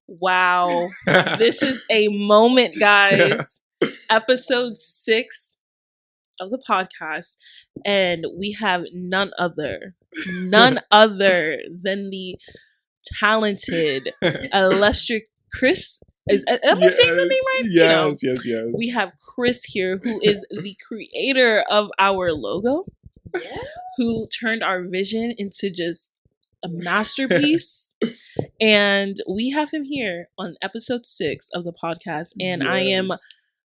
Wow. This is a moment, guys. Episode 6 of the podcast. And we have none other than the talented, illustrious Chris. Am I saying the name right? Yes. We have Chris here, who is the creator of our logo, who turned our vision into just a masterpiece. And we have him here on episode 6 of the podcast. And I am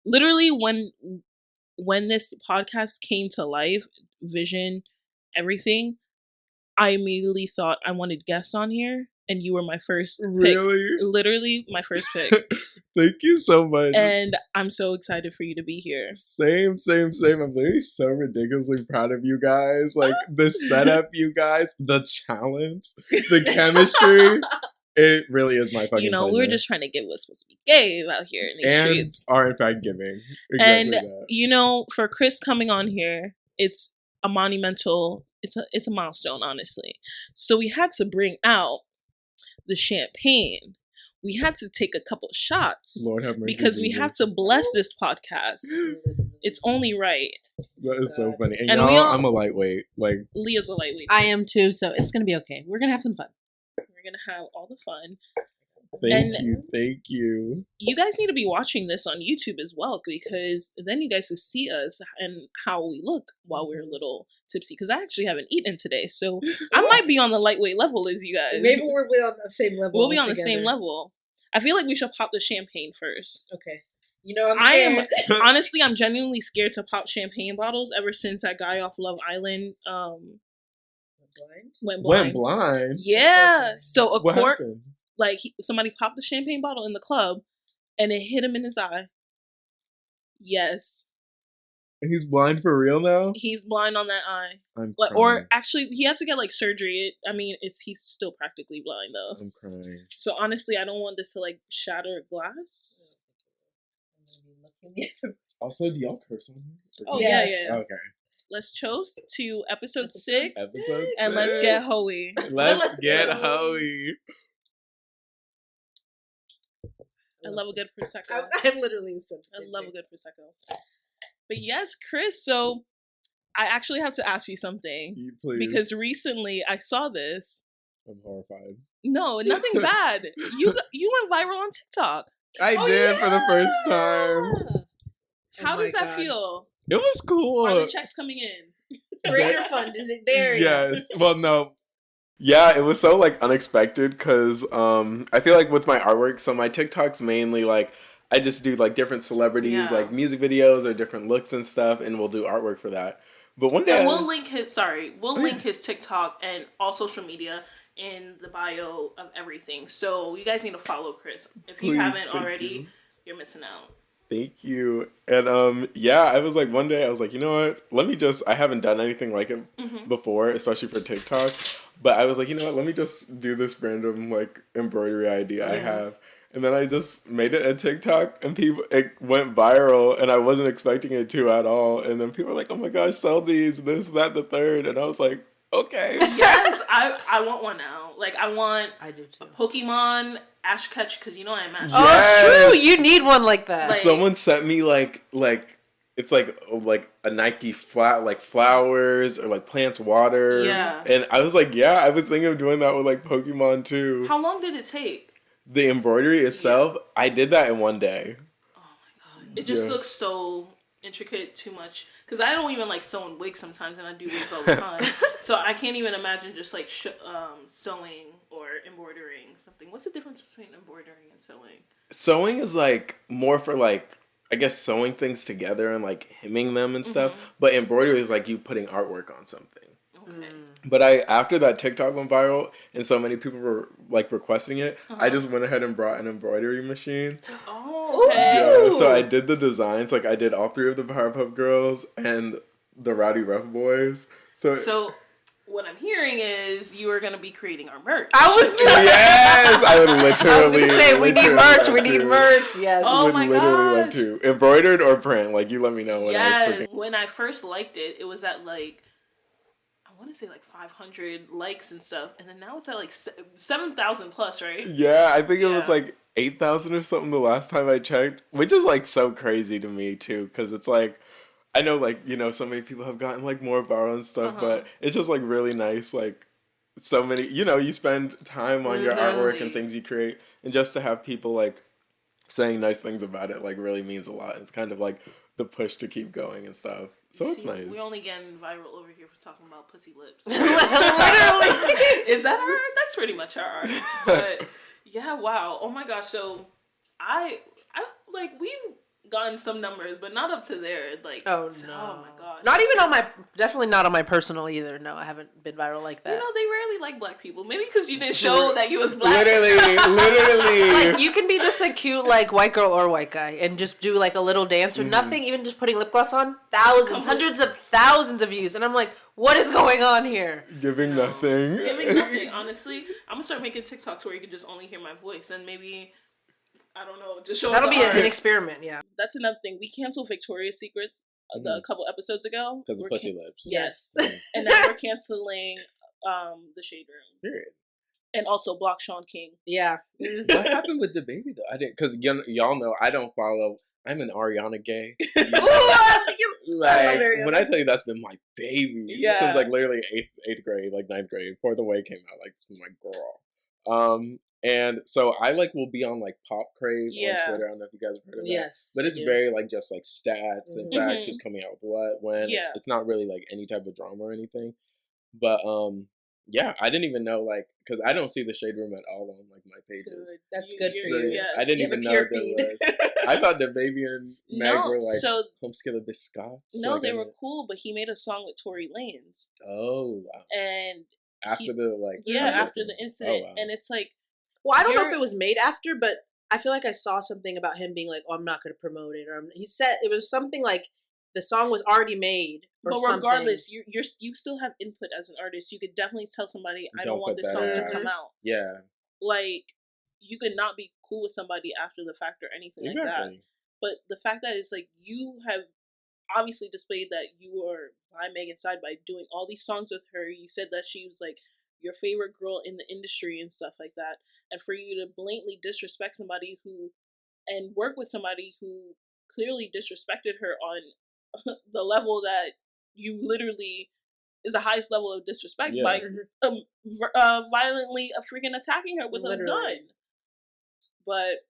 literally, when this podcast came to life, vision, everything, I immediately thought I wanted guests on here, and you were my first pick. Literally my first pick. Thank you so much. And I'm so excited for you to be here. Same. I'm literally so ridiculously proud of you guys. Like, the setup, you guys, the challenge, the chemistry. It really is my fucking pleasure. We're just trying to get what's supposed to be gay out here in these streets. Are in fact giving. Exactly and, for Chris coming on here, it's a monumental, it's a milestone, honestly. So we had to bring out the champagne. We had to take a couple shots. Lord have mercy. Because we have to bless this podcast. It's only right. That is so funny. And y'all, I'm a lightweight. Like, Leah's a lightweight. I am too, so it's going to be okay. We're going to have some fun. We're going to have all the fun. Thank you. You guys need to be watching this on YouTube as well, because then you guys will see us and how we look while we're a little tipsy. Because I actually haven't eaten today, so I might be on the lightweight level as you guys. Maybe we'll be on the same level. We'll be on the same level. I feel like we should pop the champagne first. Okay. I'm honestly, I'm genuinely scared to pop champagne bottles ever since that guy off Love Island went blind. Yeah. So a cork. Like, somebody popped the champagne bottle in the club, and it hit him in his eye. Yes. He's blind for real now? He's blind on that eye. I'm crying. Or actually, he had to get, surgery. He's still practically blind, though. I'm crying. So, honestly, I don't want this to, shatter glass. Also, do y'all curse on here? Oh, yes. Yeah. Okay. Let's toast to episode 6. Episode 6. And let's get Hauxs. Let's get Hauxs. I love a good Prosecco. I literally said I love a good Prosecco. But yes, Chris, so I actually have to ask you something. Please. Because recently I saw this. I'm horrified. No, nothing bad. You went viral on TikTok. I did for the first time. How does that feel? It was cool. Are the checks coming in? Creator fund, is it there? Yes. Well, no. Yeah, it was so unexpected because I feel like with my artwork, so my TikTok's mainly I just do different celebrities, music videos or different looks and stuff, and we'll do artwork for that. But one day, we'll link his TikTok and all social media in the bio of everything. So you guys need to follow Chris if you haven't already. You're missing out. Thank you. And I was one day I was you know what? I haven't done anything like it before, especially for TikTok. But I was you know what? Let me just do this random embroidery idea I have. And then I just made it a TikTok, and it went viral, and I wasn't expecting it to at all. And then people were like, "Oh my gosh, sell these, this, that, the third." And I was like, "Okay." Yes, I want one now. I do too. A Pokemon Ash Ketch, because I'm Ash. Oh, true. You need one like that. Someone sent me it's a Nike flat flowers or plants water. Yeah. And I was I was thinking of doing that with Pokemon too. How long did it take? The embroidery itself, I did that in one day. Oh my god. It just looks so intricate, too much. Because I don't even sew in wigs sometimes, and I do wigs all the time. So I can't even imagine just sewing or embroidering something. What's the difference between embroidering and sewing? Sewing is more for I guess sewing things together and hemming them and stuff. But embroidery is you putting artwork on something. Okay. But after that TikTok went viral and so many people were requesting it, I just went ahead and brought an embroidery machine. Oh, okay. Yeah, so I did the designs. I did all 3 of the Powerpuff Girls and the Rowdy Rough Boys. So what I'm hearing is you are going to be creating our merch. Yes, I would literally. Say we need merch. We need merch. Yes. Oh my gosh. Literally love to embroidered or print. You let me know when. Yes. When I first liked it, it was at I want to say 500 likes and stuff, and then now it's at 7,000 plus, right? Yeah, I think it was 8,000 or something the last time I checked, which is like so crazy to me too, because it's like, I know like, you know, so many people have gotten like more viral and stuff, but it's just like really nice, like so many, you know, you spend time on your artwork and things you create, and just to have people like saying nice things about it like really means a lot. It's kind of like the push to keep going and stuff. So it's nice. We're only getting viral over here for talking about pussy lips. Literally. Is that our art? That's pretty much our art. But yeah, wow. Oh my gosh. So I like, we've gotten some numbers, but not up to there. Like, oh no. Oh my gosh. Not even on my, definitely not on my personal either. No, I haven't been viral like that. You know, they rarely like black people. Maybe because you didn't show that you was black. Literally. Like, you can be just a cute, like, white girl or white guy and just do, like, a little dance or nothing, even just putting lip gloss on. Thousands, hundreds of thousands of views. And I'm like, what is going on here? Giving nothing. Giving nothing, honestly. I'm going to start making TikToks where you can just only hear my voice and maybe, I don't know, just show That'll be art. an experiment, yeah. That's another thing. We canceled Victoria's Secrets a couple episodes ago. Because of pussy lips. Yes. And now we're canceling the Shade Room. Period. And also block Sean King. Yeah. What happened with the baby though? I didn't, because y'all know I don't follow. I'm an Ariana Gay. Like, when I tell you that's been my baby since like literally eighth grade, like 9th grade, before the way came out, like it's been my girl. And so I like will be on like Pop Crave on Twitter. I don't know if you guys have heard of that. Yes. But it's very like just like stats and facts just coming out with what when it's not really like any type of drama or anything. But yeah, I didn't even know, like, because I don't see the Shade Room at all on like my pages. Good. That's good for you. I didn't even know there was. I thought the baby and Meg were like homeschool biscottes. No, like, they were cool, but he made a song with Tory Lanez. Oh wow! And after the after the incident, and it's like, well, I don't know if it was made after, but I feel like I saw something about him being like, "Oh, I'm not going to promote it," or he said it was something like the song was already made. But regardless, you still have input as an artist. You could definitely tell somebody, I don't want this song to come out. Yeah. Like, you could not be cool with somebody after the fact or anything like that. But the fact that it's like, you have obviously displayed that you are by Megan's side by doing all these songs with her. You said that she was like your favorite girl in the industry and stuff like that. And for you to blatantly disrespect somebody and work with somebody who clearly disrespected her on the level that you literally is the highest level of disrespect by violently freaking attacking her with a gun. But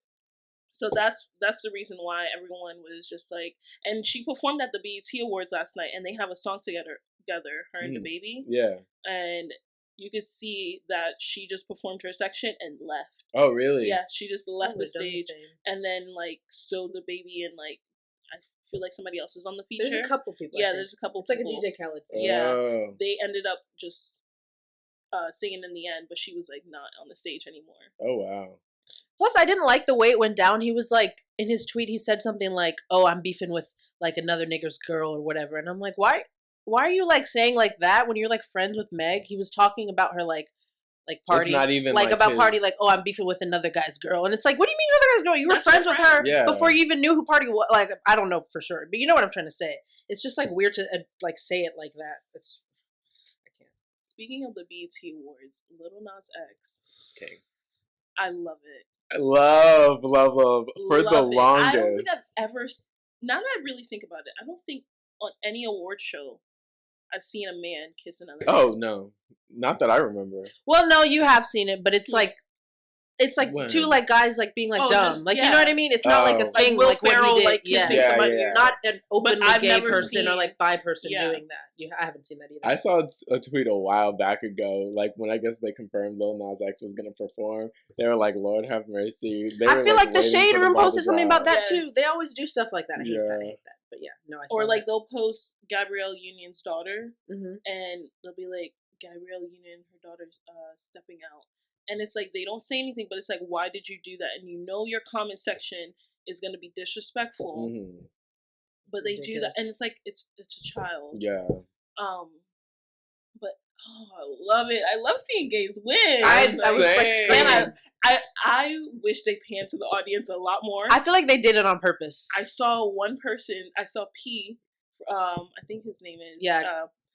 so that's the reason why everyone was just like, and she performed at the BET Awards last night, and they have a song together, her and the baby. Yeah. And you could see that she just performed her section and left. Oh, really? Yeah, she just left the stage, and then like so the baby and like I feel like somebody else is on the feature. There's a couple people. Yeah, there's a couple. It's people. Like a DJ Khaled thing. Yeah, they ended up just singing in the end, but she was like not on the stage anymore. Oh wow. Plus, I didn't like the way it went down. He was like, in his tweet, he said something like, "Oh, I'm beefing with like another nigger's girl or whatever," and I'm like, why are you like saying like that when you're like friends with Meg? He was talking about her like party, not even like about his... party, like, oh, I'm beefing with another guy's girl, and it's like, what do you mean another guy's girl? You were friends with her before you even knew who party was. Like, I don't know for sure, but you know what I'm trying to say. It's just like weird to like say it like that. I can't. Speaking of the BET Awards, Lil Nas X, okay, I love it. I love for the longest. I don't think I've ever. Now that I really think about it, I don't think on any award show I've seen a man kiss another man. Oh no, not that I remember. Well, no, you have seen it, but it's like two like guys like being like dumb, like you know what I mean. It's not like a thing like what he did. Like kissing somebody. Not an openly gay person or like bi person doing that. I haven't seen that either. I saw a tweet a while back ago, like when I guess they confirmed Lil Nas X was gonna perform. They were like, "Lord have mercy." I feel like the Shade Room posted something about that too. They always do stuff like that. I hate that. But yeah, no, I saw or like that. They'll post Gabrielle Union's daughter, and they'll be like, Gabrielle Union, her daughter's stepping out, and it's like they don't say anything, but it's like, why did you do that? And you know your comment section is gonna be disrespectful, but they do that, and it's like it's a child. Yeah. But I love it. I love seeing gays win. I was like screaming. I wish they panned to the audience a lot more. I feel like they did it on purpose. I saw one person. I saw P. I think his name is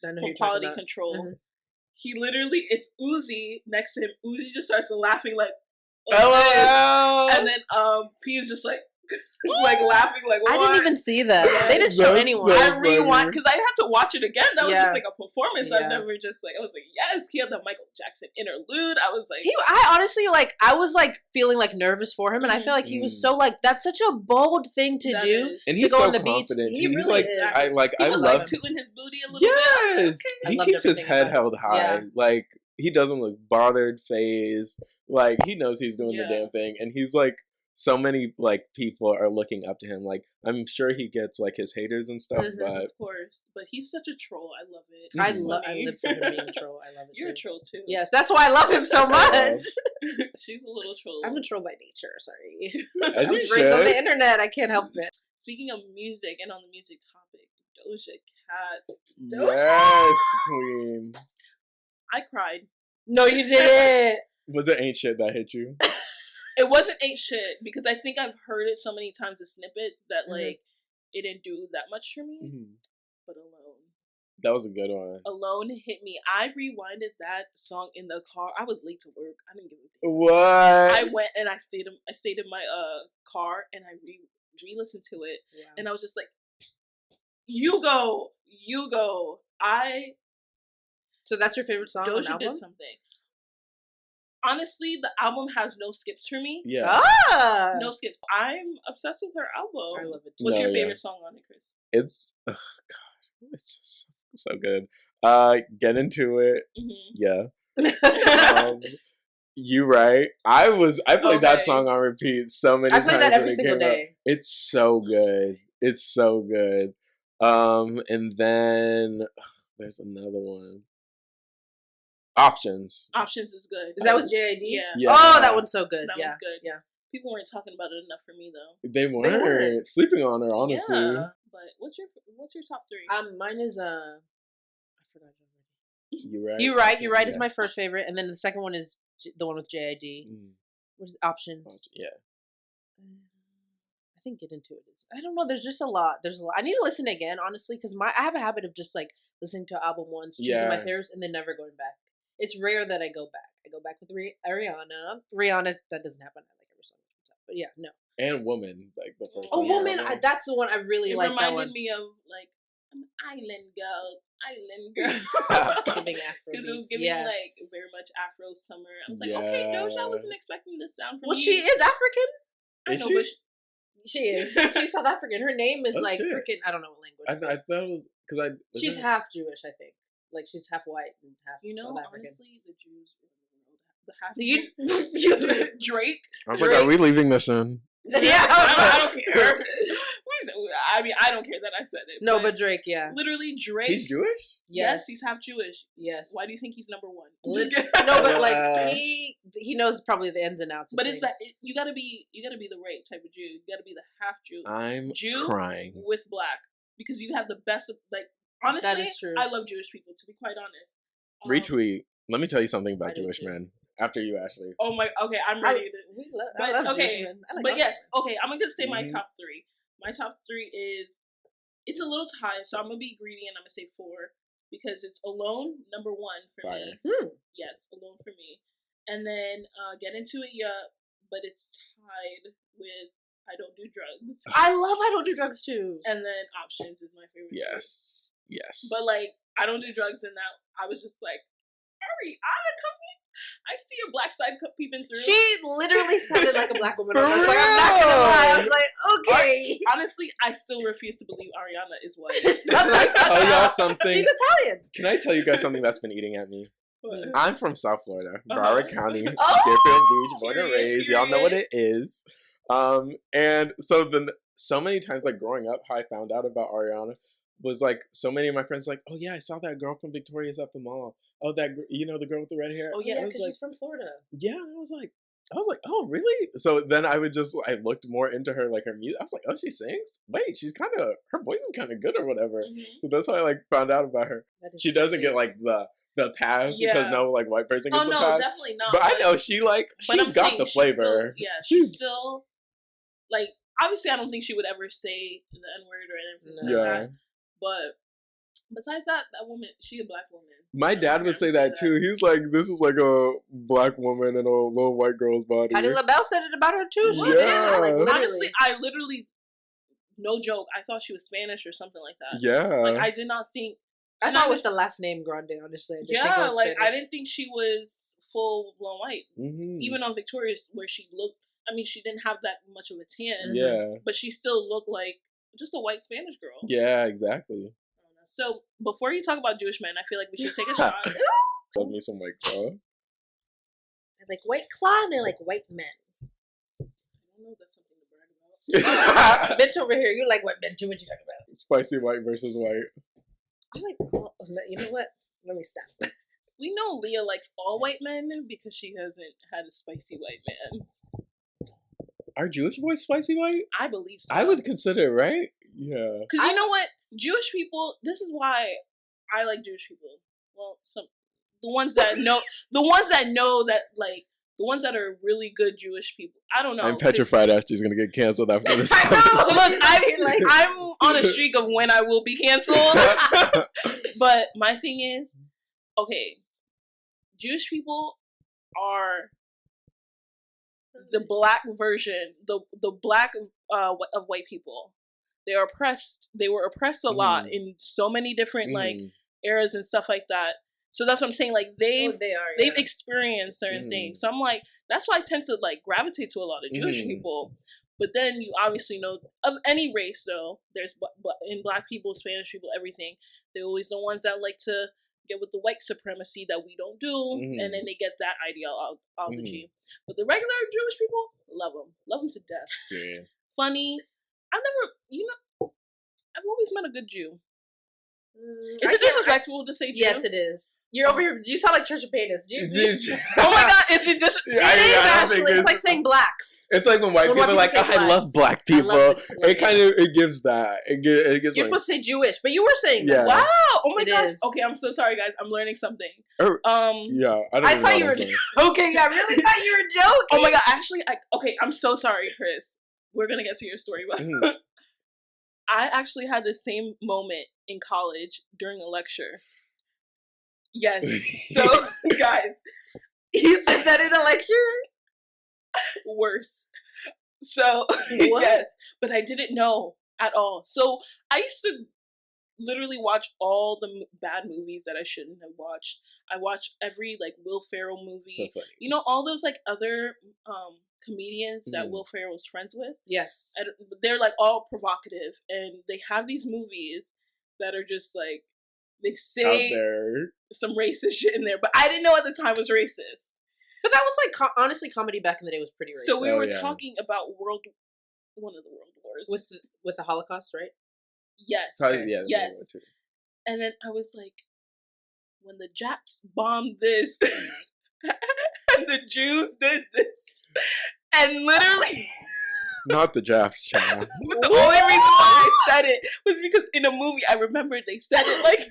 from Quality Control. He literally, it's Uzi next to him. Uzi just starts laughing like, LOL. And then P is just like laughing, like, what? I didn't even see that. Yeah. They didn't show That's anyone. so I rewind because I had to watch it again. That was Yeah. just like a performance. Yeah. I've never just like, I was like, yes, he had the Michael Jackson interlude. I was like, I honestly I was like feeling like nervous for him, and I feel like he was so like, that's such a bold thing to do. is. And to he's go so on the beach. confident. He He's really like, is. I He was love like tooting his booty a little Yes, bit. he loved keeps his everything head about held it. high. Yeah. Like he doesn't look bothered, phased. Like he knows he's doing the Yeah. damn thing, and he's like, so many like people are looking up to him. Like I'm sure he gets like his haters and stuff, Mhm. but Of course, but he's such a troll. I love it. I It's live funny. for him being a troll. I love it. You're a too. troll too. Yes, that's why I love him so much. She's a little troll. I'm a troll by nature. Sorry. as I you was raised on the should. internet. I can't help it. Speaking of music and on the music topic, Doja Cat. Yes, queen. I cried. No, you didn't. Was it ain't shit that hit you? It wasn't ain't shit because I think I've heard it so many times, the snippets, that Mhm. like it didn't do that much for me. Mhm. But Alone. That was a good one. Alone hit me. I rewinded that song in the car. I was late to work. I didn't give a damn. What? I went and I stayed in my car and I re-listened to it, Yeah. and I was just like, you go. So that's your favorite song on the Doja album? did something. Honestly, the album has no skips for me. Yeah. Ah! No skips. I'm obsessed with her album. I love it too. What's No, your yeah. favorite song on it, Chris? It's God, it's just so good. Get into it. Mm-hmm. Yeah. You right. I played that Okay. song on repeat so many I times. play that when every it single came out. day. It's so good. It's so good. And then there's another one. Options. Options is good. Is that with JID? Yeah. Yeah. Oh, that one's so good. That yeah. one's good. Yeah. People weren't talking about it enough for me though. They weren't weren't. sleeping on her, honestly. Yeah. But what's your top three? Mine is I forgot already. You right. You're right. Is Yeah. my first favorite, and then the second one is the one with JID. What is Options? Yeah. I think Get Into It is. I don't know. There's just a lot. There's a lot. I need to listen again, honestly, because I have a habit of just like listening to an album once, choosing my Yeah. favorites, and then never going back. It's rare that I go back. I go back with Ariana. Rihanna, that doesn't happen. I like every song. But yeah, no. And Woman, like the first. Oh, song Woman, on there. that's the one I really It like. That reminded one. me of like an island girl. It's giving Afro Because it was beats, giving yes. like very much Afro summer. I was like, okay, Doja, I Yeah. wasn't expecting this sound from Well, you. she is African. I Is know, she? but She is. She's South African. Her name is Oh, like shit. freaking. I don't know what language. I thought it was because She's half Jewish, I think. Like she's half white and half you know, South African. honestly, the Jews run the world. The half You- Drake. I was like, are we leaving this in? Yeah, I don't care. I mean, I don't care that I said it. No, but Drake, yeah. literally Drake. He's Jewish? Yes, he's half Jewish. Yes. Why do you think he's number one? Lit- Just kidding. No, but like he knows probably the ins and outs. Of But things. it's that you gotta be the right type of Jew. You gotta be the half Jew. I'm Jew crying. with black because you have the best of like. Honestly, That is true. I love Jewish people. To be quite honest, Retweet. Let me tell you something I about do Jewish too. men. After you, Ashley. Oh my. Okay, I'm ready to. I love okay, Jewish men. I like but all yes, of them. okay. I'm gonna say my Mhm. top three. My top three is. It's a little tight, so I'm gonna be greedy and I'm gonna say 4 because it's Alone number 1 for Fire. me. Yes, Alone for me, and then Get Into It, yeah, but it's tied with I Don't Do Drugs, I love I Don't Do Drugs too. and then Options is my favorite. Yes. Yes. But like I Don't Do Drugs, and that I was just like, Ariana, come here. I see your black side peeping through. She literally sounded like a black woman. For I was like, I'm not gonna lie. I was like, okay. Honestly, I still refuse to believe Ariana is white. Can I tell y'all something? She's Italian. Can I tell you guys something that's been eating at me? But- I'm from South Florida, Uh-huh. Broward County, Oh! Deerfield Beach, born and Period, raised. Y'all know what period. it is. And so then so many times like growing up, how I found out about Ariana was like so many of my friends like, oh yeah, I saw that girl from Victoria's at the mall. Oh, that the girl with the red hair. Oh, yeah, I Yeah, was because like, she's from Florida. yeah. I was like, oh really? So then I looked more into her like her music. I was like, oh, she sings. Wait, her voice is kind of good or whatever. Mhm. So that's how I like found out about her. That is She doesn't cute. get like the pass because Yeah. no like white person Oh gets the no, pass. definitely not. But I know she but she's I'm got saying the she's still- flavor. she's still like obviously I don't think she would ever say the N word or anything like Yeah. that. But Besides that woman, she a black woman. My dad would say that too. He was like, "This is like a black woman in a little white girl's body." Patti LaBelle said it about her too. She Yeah. did. Like, honestly, I literally, no joke, I thought she was Spanish or something like that. Yeah. Like, I did not think. I thought it was the last name Grande, honestly. Yeah, like, I didn't think she was full blown white. Mm-hmm. Even on Victorious, where she looked, I mean, she didn't have that much of a tan. Yeah. But she still looked like just a white Spanish girl. Yeah, exactly. So, before you talk about Jewish men, I feel like we should take a shot. Love me some White Claw. I like White Claw and I like white men. I don't know if that's something to brag about. Bitch over here, you like white men too. What you talking about? Spicy white versus white. You like, oh, you know what? Let me stop. We know Leah likes all white men because she hasn't had a spicy white man. Are Jewish boys spicy white? I believe so. I would consider it, right? Yeah. Because you know what? Jewish people, this is why I like Jewish people. Well, the ones that know that, like, the ones that are really good Jewish people. I don't know. I'm petrified Ashley's going to get canceled after this. I know. Look, I'm on a streak of when I will be canceled. But my thing is, okay, Jewish people are the black version, the black of white people. They are oppressed. They were oppressed a lot in so many different like eras and stuff like that. So that's what I'm saying. Like they've experienced certain things. So I'm like, that's why I tend to like gravitate to a lot of Jewish people. But then you obviously know of any race though. There's in black people, Spanish people, everything. They're always the ones that like to get with the white supremacy that we don't do, and then they get that ideology. But the regular Jewish people love them to death. Yeah. Funny. I've always met a good Jew. Is it disrespectful to say Jew? Yes, it is. You're over here. You sound like Trisha Paytas. Oh my god, is it just? It is actually. It's like saying blacks. It's like when white people are like, I love black people. It gives that. It gives. You're supposed to say Jewish, but you were saying that. Wow. Oh my gosh. Okay, I'm so sorry, guys. I'm learning something. Yeah. I thought you were joking. I really thought you were joking. Oh my god. Actually, I'm so sorry, Chris. We're gonna get to your story, but I actually had the same moment in college during a lecture. Yes. So, guys. You said that in a lecture? Worse. So, yes. But I didn't know at all. So, I used to literally watch all the bad movies that I shouldn't have watched. I watched every, like, Will Ferrell movie. So funny. You know, all those, like, other comedians that Will Ferrell was friends with? Yes. And they're, like, all provocative. And they have these movies that are just, like, they say some racist shit in there. But I didn't know at the time it was racist. But that was, like, honestly, comedy back in the day was pretty racist. So we were talking about one of the world wars. With the Holocaust, right? Yes. Yeah, yes. And then I was like, when the Japs bombed this and the Jews did this, and literally not the Japs, child. But the only reason why I said it was because in a movie I remembered they said it like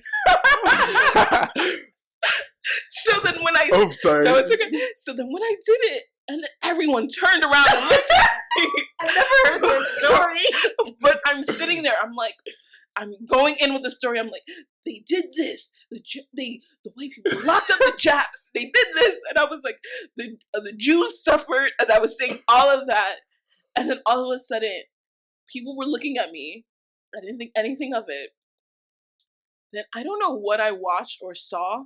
so then when I sorry. No, it's okay. So then when I did it and everyone turned around and looked at me. I've never heard this story. But I'm sitting there, I'm like, I'm going in with the story. I'm like, they did this. The white people locked up the Japs. They did this, and I was like, the Jews suffered, and I was saying all of that, and then all of a sudden, people were looking at me. I didn't think anything of it. Then I don't know what I watched or saw,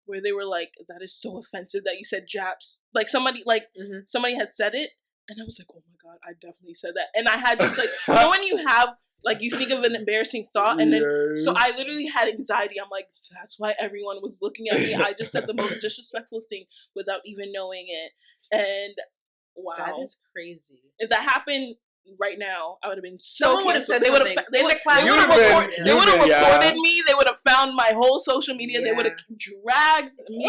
where they were like, "That is so offensive that you said Japs." Like somebody had said it, and I was like, "Oh my god, I definitely said that." And I had just like, you know when you have. Like, you think of an embarrassing thought, and then, so I literally had anxiety. I'm like, that's why everyone was looking at me. I just said the most disrespectful thing without even knowing it. And, wow. That is crazy. If that happened right now, I would have been so Someone would have said something. They would have recorded me. They would have found my whole social media. They would have dragged me.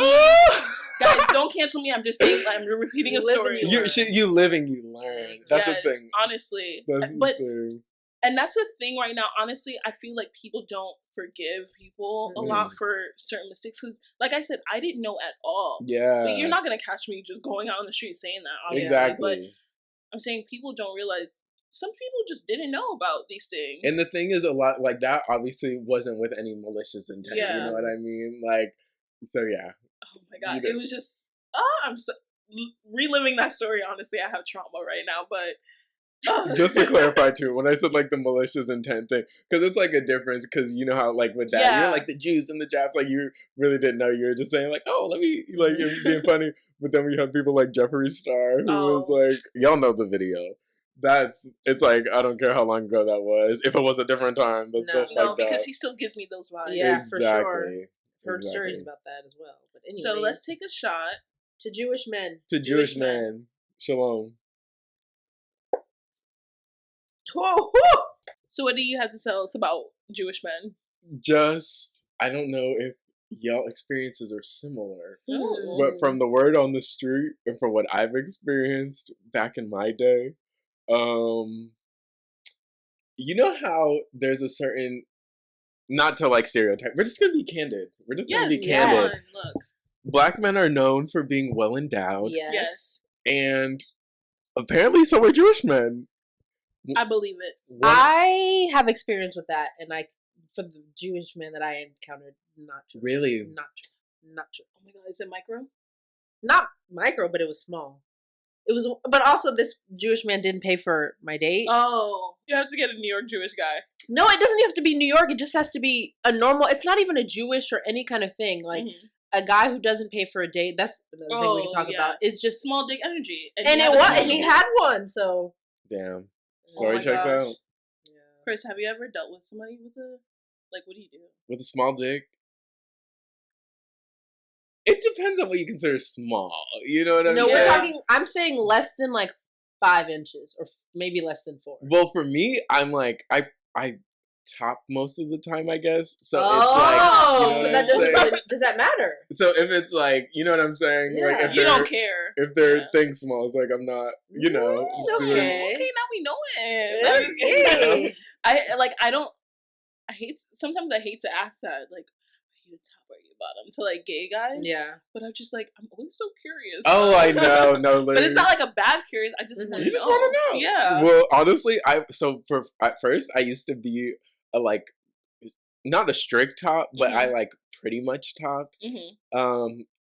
Guys, don't cancel me. I'm just saying, I'm repeating a story. You live and you learn. That's the thing. Honestly. And that's the thing right now. Honestly, I feel like people don't forgive people a lot for certain mistakes. Because, like I said, I didn't know at all. Yeah. But you're not going to catch me just going out on the street saying that, obviously. Exactly. But I'm saying people don't realize some people just didn't know about these things. And the thing is, a lot like that obviously wasn't with any malicious intent. Yeah. You know what I mean? Like, so yeah. Oh my god, it was just I'm so reliving that story. Honestly, I have trauma right now, but just to clarify too, when I said like the malicious intent thing, because it's like a difference. Because you know how like with that, you're like the Jews and the Japs, like you really didn't know. You were just saying like, oh, let me like you're being funny. But then we have people like Jeffree Star, who was like, y'all know the video. It's like, I don't care how long ago that was. If it was a different time, that's stuff like that. because he still gives me those vibes. Yeah, for sure. Heard Exactly. stories about that as well. But anyways, so let's take a shot to Jewish men. To Jewish men. Shalom. Whoa. So what do you have to tell us about Jewish men? Just, I don't know if y'all experiences are similar, Ooh. but from the word on the street and from what I've experienced back in my day, you know how there's a certain, not to like stereotype, we're just gonna be candid. We're just gonna be candid. Yes. Look. Black men are known for being well endowed. Yes. And apparently so are Jewish men. I believe it. I have experience with that, and for the Jewish men that I encountered, not true. Really? Not true. Oh my god, is it micro? Not micro, but it was small. It was, but also this Jewish man didn't pay for my date. Oh, you have to get a New York Jewish guy. No, it doesn't have to be New York. It just has to be a normal. It's not even a Jewish or any kind of thing. Like a guy who doesn't pay for a date. That's another thing we can talk about. It's just small dick energy, and he had one. So damn, story checks out. Yeah. Chris, have you ever dealt with somebody with what do you do with a small dick? It depends on what you consider small. You know what I mean? No, we're talking. I'm saying less than like 5 inches, or maybe less than 4. Well, for me, I'm like I top most of the time, I guess. So it's like, so that does that matter? So if it's like, you know what I'm saying? Yeah. Like if you don't care if they're things small. It's like I'm not, you know. Okay, now we know it. Sometimes I hate to ask that, like, are you top or are you bottom to like gay guys? Yeah, but I'm just like, I'm always so curious. Oh, I know, no, literally. But it's not like a bad curious. I just want to know. You just want to know. Yeah. Well, honestly, at first I used to be a like, not a strict top, but I like pretty much topped.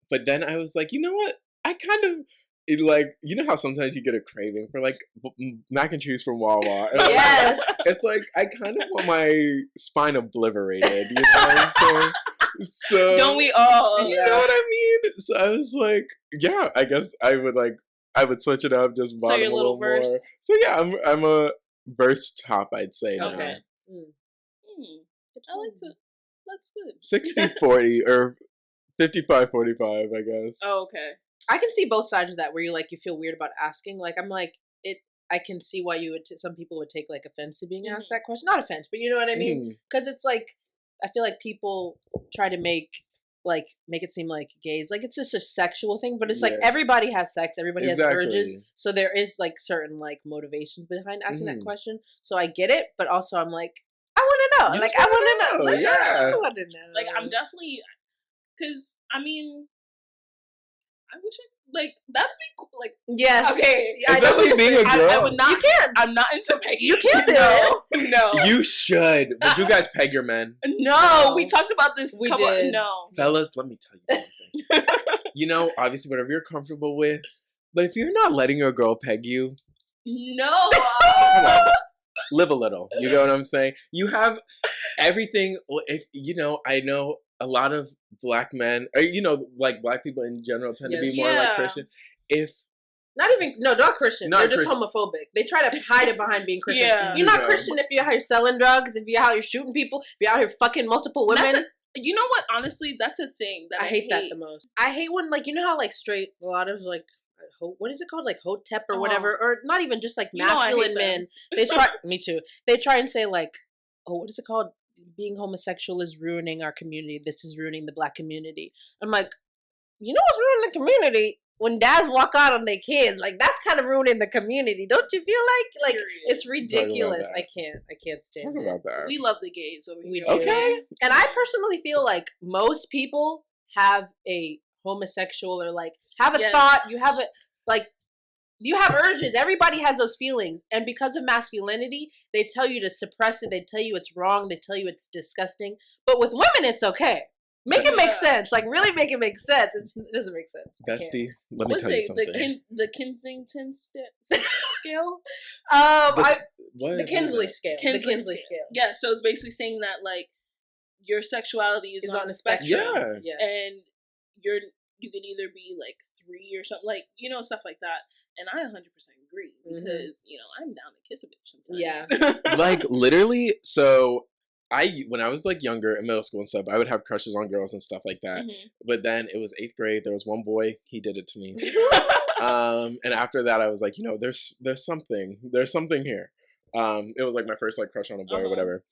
But then I was like, you know what? I kind of. Like, you know how sometimes you get a craving for like mac and cheese from Wawa? Yes. It's like I kind of want my spine obliterated. You know what I'm saying? So don't we all? You know what I mean? So I was like, yeah, I guess I would switch it up, just bottom a little more. So yeah, I'm a verse top, I'd say now. Okay. I like to. That's good. 60-40 or 55-45, I guess. Oh, okay. I can see both sides of that, where you feel weird about asking. Like, I'm like, I can see why some people would take like offense to being asked that question. Not offense, but you know what I mean? Because it's like, I feel like people try to make it seem like gays, like it's just a sexual thing, but it's like everybody has sex, everybody has urges, so there is like certain like motivations behind asking that question. So I get it, but also I'm like, I want to know. Like, I want to know. Like, yeah. I just want to know. Like, I'm definitely, because I mean, I wish that'd be cool. Like, yes, okay, especially being a girl. I would not. You can. I'm not into pegging. You can do it. No, you should. But you guys peg your men. No, we talked about this. We did. No, fellas, let me tell you something. You know, obviously, whatever you're comfortable with, but if you're not letting your girl peg you, no, live a little. You know what I'm saying? You have everything. If you know, I know. A lot of black men, or like black people in general, tend to be more like Christian. Not Christian. They're just homophobic. They try to hide it behind being Christian. Yeah. You're not Christian if you're out here selling drugs, if you're out here shooting people, if you're out here fucking multiple women. You know what? Honestly, that's a thing that I hate that the most. I hate when, like, you know how like straight, a lot of like, what is it called, like hotep or whatever, or not even just like masculine men. They try. Me too. They try and say like, what is it called? Being homosexual is ruining our community. This is ruining the black community. I'm like, you know what's ruining the community? When dads walk out on their kids, like that's kind of ruining the community. Don't you feel like it's ridiculous? I can't stand it. About that. We love the gays over here. Okay. And I personally feel like most people have a homosexual or like have a thought. You have it like You have urges. Everybody has those feelings. And because of masculinity, they tell you to suppress it. They tell you it's wrong. They tell you it's disgusting. But with women, it's okay. Make it make sense. Like, really make it make sense. It doesn't make sense. Bestie, let me tell you something. The Kensington scale? The Kinsley scale. The Kinsley scale. Yeah, so it's basically saying that, like, your sexuality is on a spectrum. Yeah. Yes. And you can either be, like, 3 or something, like, you know, stuff like that. And I 100% agree because, you know, I'm down to kiss a bitch sometimes. Yeah. Like, literally, so when I was like younger in middle school and stuff, I would have crushes on girls and stuff like that. But then it was 8th grade. There was one boy, he did it to me. And after that, I was like, you know, there's something here. It was like my first like crush on a boy or whatever.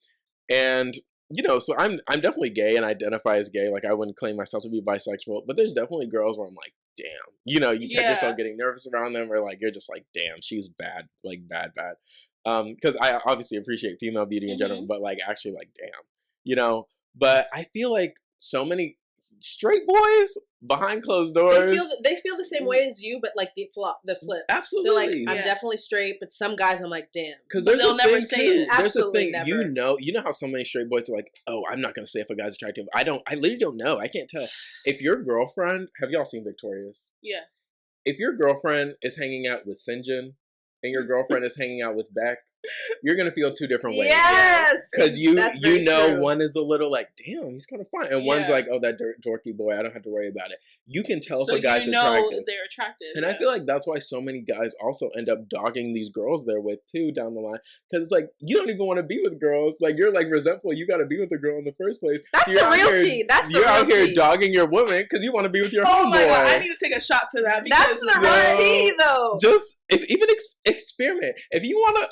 And you know, so I'm definitely gay and identify as gay. Like, I wouldn't claim myself to be bisexual, but there's definitely girls where I'm like, damn. You know, you catch yourself getting nervous around them, or like you're just like, damn, she's bad, like bad. Because I obviously appreciate female beauty in general, but like actually like, damn, you know. But I feel like so many straight boys behind closed doors, they feel the same way as you, but like the flip. Absolutely. They're like, I'm definitely straight, but some guys I'm like, damn. Because they'll never say it. There's a thing, never. you know how so many straight boys are like, oh, I'm not gonna say if a guy's attractive. I literally don't know. I can't tell. If your girlfriend, have y'all seen Victorious? Yeah. If your girlfriend is hanging out with Sinjin and your girlfriend is hanging out with Beck, you're gonna feel two different ways. Yes, because you know true. One is a little like, damn, he's kind of fun, and one's like, oh, that dorky boy, I don't have to worry about it. You can tell if a guy's attractive. They're attractive, and I feel like that's why so many guys also end up dogging these girls they're with too down the line, because it's like you don't even want to be with girls. Like, you're like resentful. You got to be with a girl in the first place. That's the real tea. That's the real tea. You're out here dogging your woman because you want to be with your homeboy. Oh my god, I need to take a shot to that. That's the real tea, though. Just experiment. If you wanna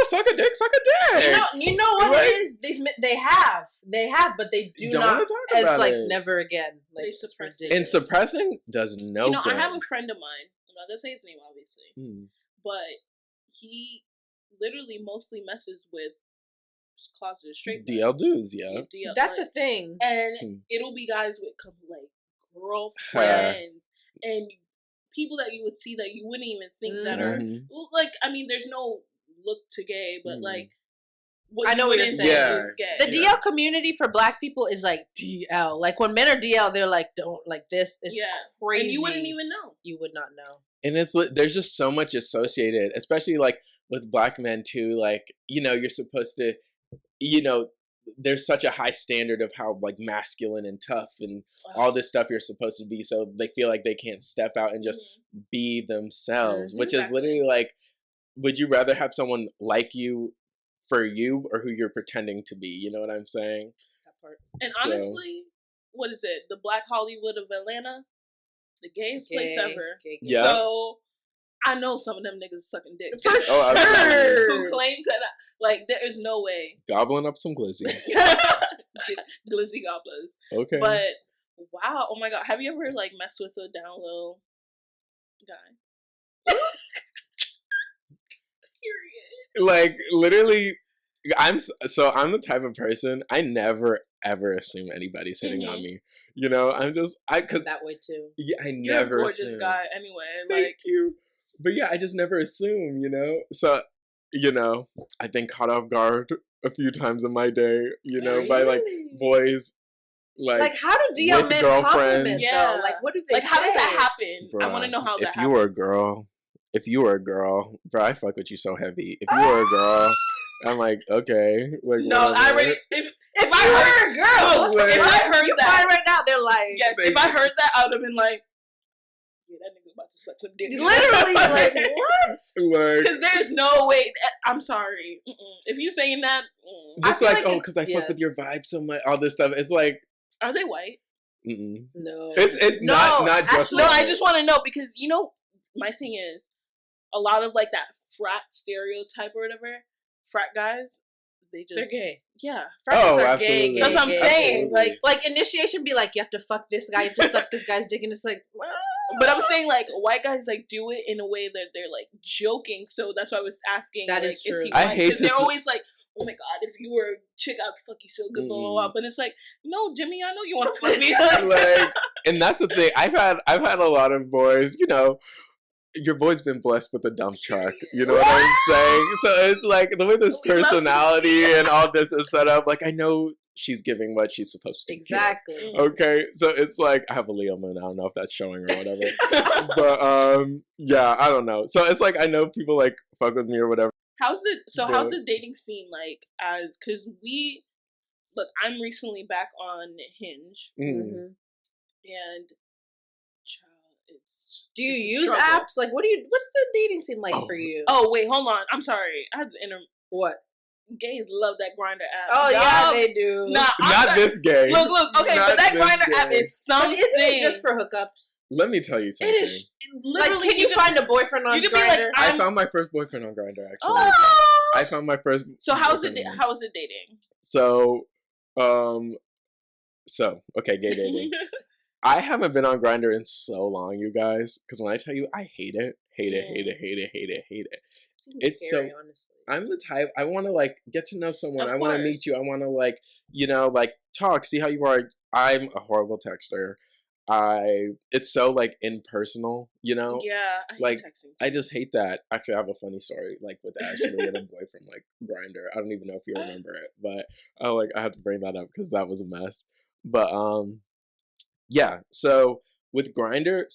suck a dick, suck a dick. You know what it is? They have, but they don't not. It's like it. Never again. Like, and suppressing does no good. I have a friend of mine. I'm not gonna say his name, obviously, but he literally mostly messes with closeted straight DL dudes. Yeah, DL, that's a thing. And it'll be guys with like girlfriends and people that you would see that you wouldn't even think that are like. I mean, there's no look to gay, but like. I know what you're saying. The DL community for Black people is like DL. Like, when men are DL, they're like, don't like this. It's crazy. And you wouldn't even know. You would not know. And there's just so much associated, especially like with Black men too. Like, you know, you're supposed to, you know, there's such a high standard of how like masculine and tough and all this stuff you're supposed to be. So they feel like they can't step out and just be themselves, which is literally like, would you rather have someone like you for you or who you're pretending to be? You know what I'm saying? That part. And honestly, what is it? The Black Hollywood of Atlanta? The gayest place ever. Yeah. So I know some of them niggas sucking dick. For sure. Who claim to not, like, there is no way. Gobbling up some glizzy. Glizzy gobblers. Okay. But wow, oh my god. Have you ever like messed with a down low guy? Period. Like, literally, I'm the type of person, I never ever assume anybody's hitting on me. You know, cause that way too. Yeah, You're never a gorgeous assume. guy anyway. Thank you. But yeah, I just never assume, you know? So, you know, I've been caught off guard a few times in my day, you know, by like boys. Like how do DL men compliment though? Like, what do they say? How does that happen? Bruh, I want to know how that happens. If you were a girl, bro, I fuck with you so heavy. If you were a girl, I'm like, okay. Like, no, I already. If I heard a girl, if I heard that right now, they're like, yes. If I heard that, I would have been like, yeah, that nigga about to suck some dick. Literally, like what? Because there's no way. I'm sorry. If you saying that, just like because I fuck with your vibe so much, all this stuff. It's like, are they white? No, it's not just. No, I just want to know because you know my thing is a lot of like that frat stereotype or whatever. Frat guys, they're gay. Yeah. Frat guys are gay. That's what I'm saying. Like initiation be like, you have to fuck this guy, you have to suck this guy's dick, and it's like, well. But I'm saying like white guys like do it in a way that they're like joking. So that's why I was asking. That like, is true. I hate to. They're always like, oh my god, if you were a chick, I'd fuck you so good, blah blah blah. But it's like, no, Jimmy, I know you want to fuck me. Like, and that's the thing. I've had a lot of boys, you know. your boy's been blessed with a dump truck. You know what I'm saying? So it's like the way this personality and all this is set up. Like I know she's giving what she's supposed to. Exactly. Give. Okay, so it's like I have a Leo moon. I don't know if that's showing or whatever. But yeah, I don't know. So it's like I know people like fuck with me or whatever. How's the dating scene like? Because I'm recently back on Hinge, and do you use apps? Like, what's the dating scene like for you? Oh wait, hold on. I'm sorry. I have to what? Gays love that Grindr app. Oh yeah, they do. Nah, not this gay. Look. Okay, but that Grindr app is something. But isn't it just for hookups? Let me tell you something. It is literally. Like, can you find a boyfriend on Grindr? Like, I found my first boyfriend on Grindr. Actually, I found my first. So how is it dating? So, okay, gay dating. I haven't been on Grindr in so long, you guys. Because when I tell you, I hate it. It's scary, so. Honestly. I'm the type, I want to, like, get to know someone. I want to meet you. I want to, like, like, talk, see how you are. I'm a horrible texter. It's so, like, impersonal, Yeah, I hate texting. I just hate that. Actually, I have a funny story, like, with Ashley and a boy from, like, Grindr. I don't even know if you remember it. But, I have to bring that up because that was a mess. But, yeah. So, with Grindr,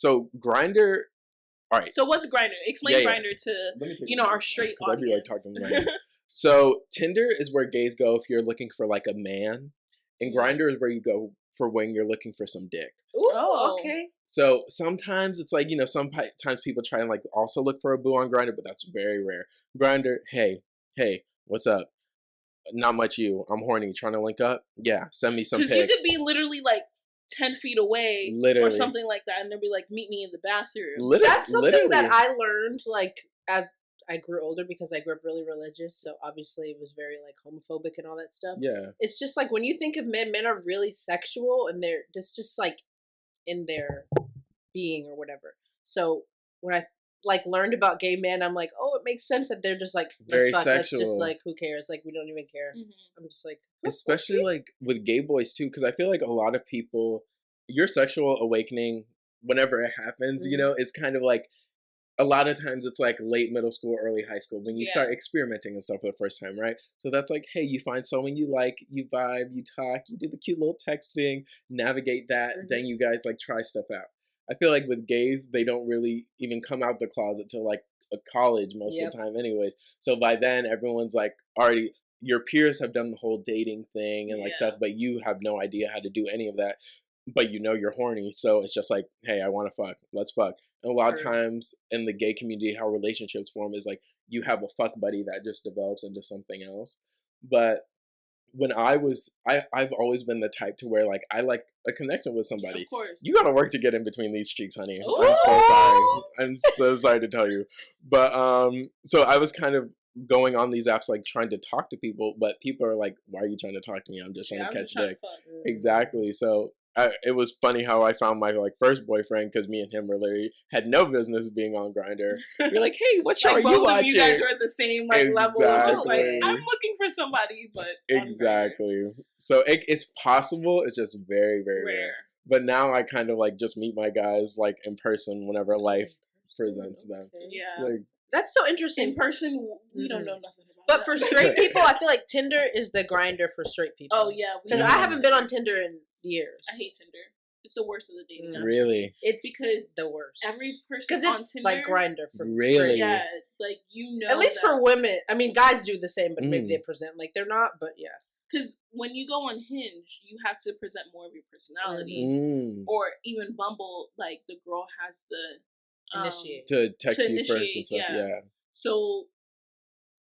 all right. So what's Grindr? Explain Grindr to our straight audience. I'd be like talking to So Tinder is where gays go if you're looking for like a man, and Grindr is where you go for when you're looking for some dick. Ooh, oh, okay. So sometimes it's like sometimes people try and like also look for a boo on Grindr, but that's very rare. Grindr, hey, what's up? Not much. I'm horny. Trying to link up? Yeah, send me some pics. Because you could be literally like 10 feet away or something like that, and they'll be like, meet me in the bathroom. That's something that I learned like as I grew older, because I grew up really religious, so obviously it was very like homophobic and all that stuff. Yeah. It's just like when you think of men are really sexual and they're just like in their being or whatever. So when I like learned about gay men, I'm like, oh, it makes sense that they're just like very sexual. That's just like, who cares? Like, we don't even care. Mm-hmm. I'm just like, especially like with gay boys too, because I feel like a lot of people, your sexual awakening, whenever it happens, is kind of like a lot of times it's like late middle school, early high school when you start experimenting and stuff for the first time, right? So that's like, hey, you find someone you like, you vibe, you talk, you do the cute little texting, navigate that, then you guys like try stuff out. I feel like with gays, they don't really even come out the closet till like a college most of the time anyways. So by then everyone's like already, your peers have done the whole dating thing and like stuff, but you have no idea how to do any of that. But you're horny, so it's just like, hey, I want to fuck, let's fuck. And a lot of times in the gay community, how relationships form is like you have a fuck buddy that just develops into something else. But when I've always been the type to where like I like a connection with somebody. Of course. You gotta work to get in between these cheeks, honey. Ooh. I'm so sorry. I'm so sorry to tell you. But so I was kind of going on these apps like trying to talk to people, but people are like, why are you trying to talk to me? I'm just trying to catch dick. Exactly. So it was funny how I found my like first boyfriend, because me and him really had no business being on Grindr. You're like, hey, what show like are you watching? You guys are at the same like level of just like, I'm looking for somebody, but exactly. So it's possible. It's just very, very rare. But now I kind of like just meet my guys like in person whenever life presents them. Yeah, like, that's so interesting. In person, we don't know nothing about. But for straight people, I feel like Tinder is the Grindr for straight people. Oh yeah, because I haven't been on Tinder in years. I hate Tinder. It's the worst of the dating apps. Really? It's because the worst. Every person on Tinder, like Grindr for really. Yeah, like at least for women. I mean, guys do the same, but maybe they present like they're not. But yeah, because when you go on Hinge, you have to present more of your personality, or even Bumble. Like the girl has to initiate to text you first and stuff. Yeah. So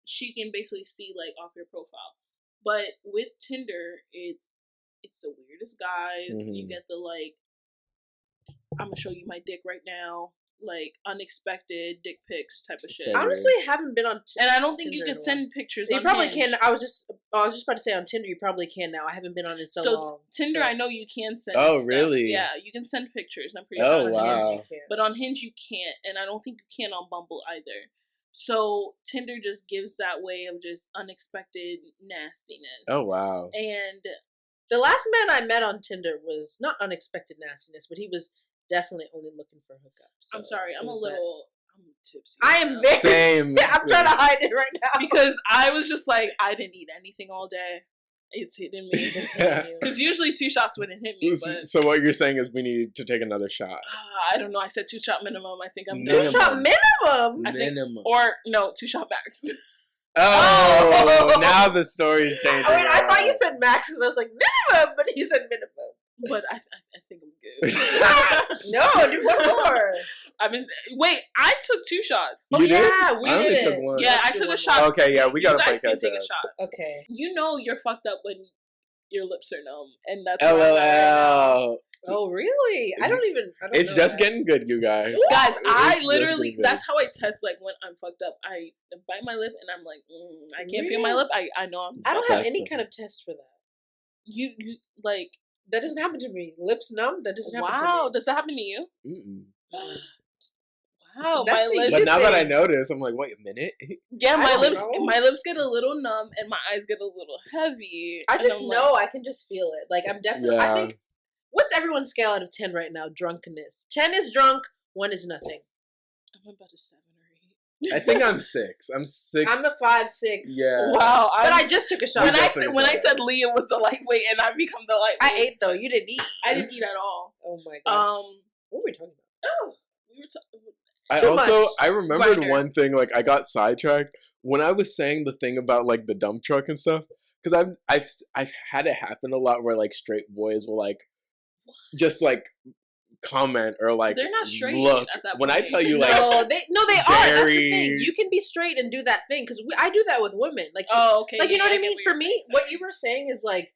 she can basically see like off your profile. But with Tinder, it's the weirdest guys. You get the like, I'm gonna show you my dick right now, like unexpected dick pics type of shit. I honestly haven't been on and I don't think you can send pictures. You on probably Hinge. can. I was just about to say on Tinder you probably can now. I haven't been on it so long. Tinder, I know you can send. Oh, stuff. really? Yeah, you can send pictures. I'm pretty sure. Oh, wow. But on Hinge you can't, and I don't think you can on Bumble either. So Tinder just gives that way of just unexpected nastiness. Oh wow! And the last man I met on Tinder was not unexpected nastiness, but he was definitely only looking for hookups. So I'm sorry, I'm a little I'm tipsy. I am very Same. Yeah, I'm trying to hide it right now because I was just like, I didn't eat anything all day. It's hitting me. Because usually 2 shots wouldn't hit me. But So what you're saying is we need to take another shot. I don't know. I said 2 shot minimum. I think I'm 2 shot minimum. I think, or no, 2 shot max. Oh, now the story's changing. Wait, I thought you said max because I was like minimum, but you said minimum. But I think I'm good. No, do one more. Wait, I took 2 shots. Oh, yeah, we only did. took one. Yeah, I took a shot. Okay, yeah, we gotta play catch catch take a up. shot. Okay. You know you're fucked up when your lips are numb, and that's LOL. Oh, really? I don't It's know just that. getting good, you guys. Guys, I It's literally, just getting that's how I test, like, when I'm fucked up. I bite my lip, and I'm like, I can't feel my lip. I know I'm I don't fucked have up. any kind of test for that. You like... That doesn't happen to me. Lips numb? That doesn't happen to me. Wow, does that happen to you? Mm-mm. Wow, That's my lips... But now that I notice, I'm like, wait a minute. Yeah, I don't know. my lips get a little numb, and my eyes get a little heavy. I and just I'm know. like, I can just feel it. Like, I'm definitely... I think... What's everyone's scale out of 10 right now? Drunkenness. 10 is drunk, 1 is nothing. I'm about a 7 or 8. I think I'm 6. I'm 6. I'm a 5, 6. Yeah. Wow. But I just took a shot. When I said Leah was the lightweight and I become the lightweight. I ate, though. You didn't eat. I didn't eat at all. Oh, my God. What were we talking about? Oh, we were talking... I remembered Grindr. one thing, like, I got sidetracked when I was saying the thing about, like, the dump truck and stuff. Because I've had it happen a lot where, like, straight boys will, like, just, like, comment or, like, they're not straight look. at that When I point. tell you, like, No, they are. That's the thing. You can be straight and do that thing. Because I do that with women. Like, okay. Like, you know what I get mean? what For you're me, saying, what sorry. you were saying is, like,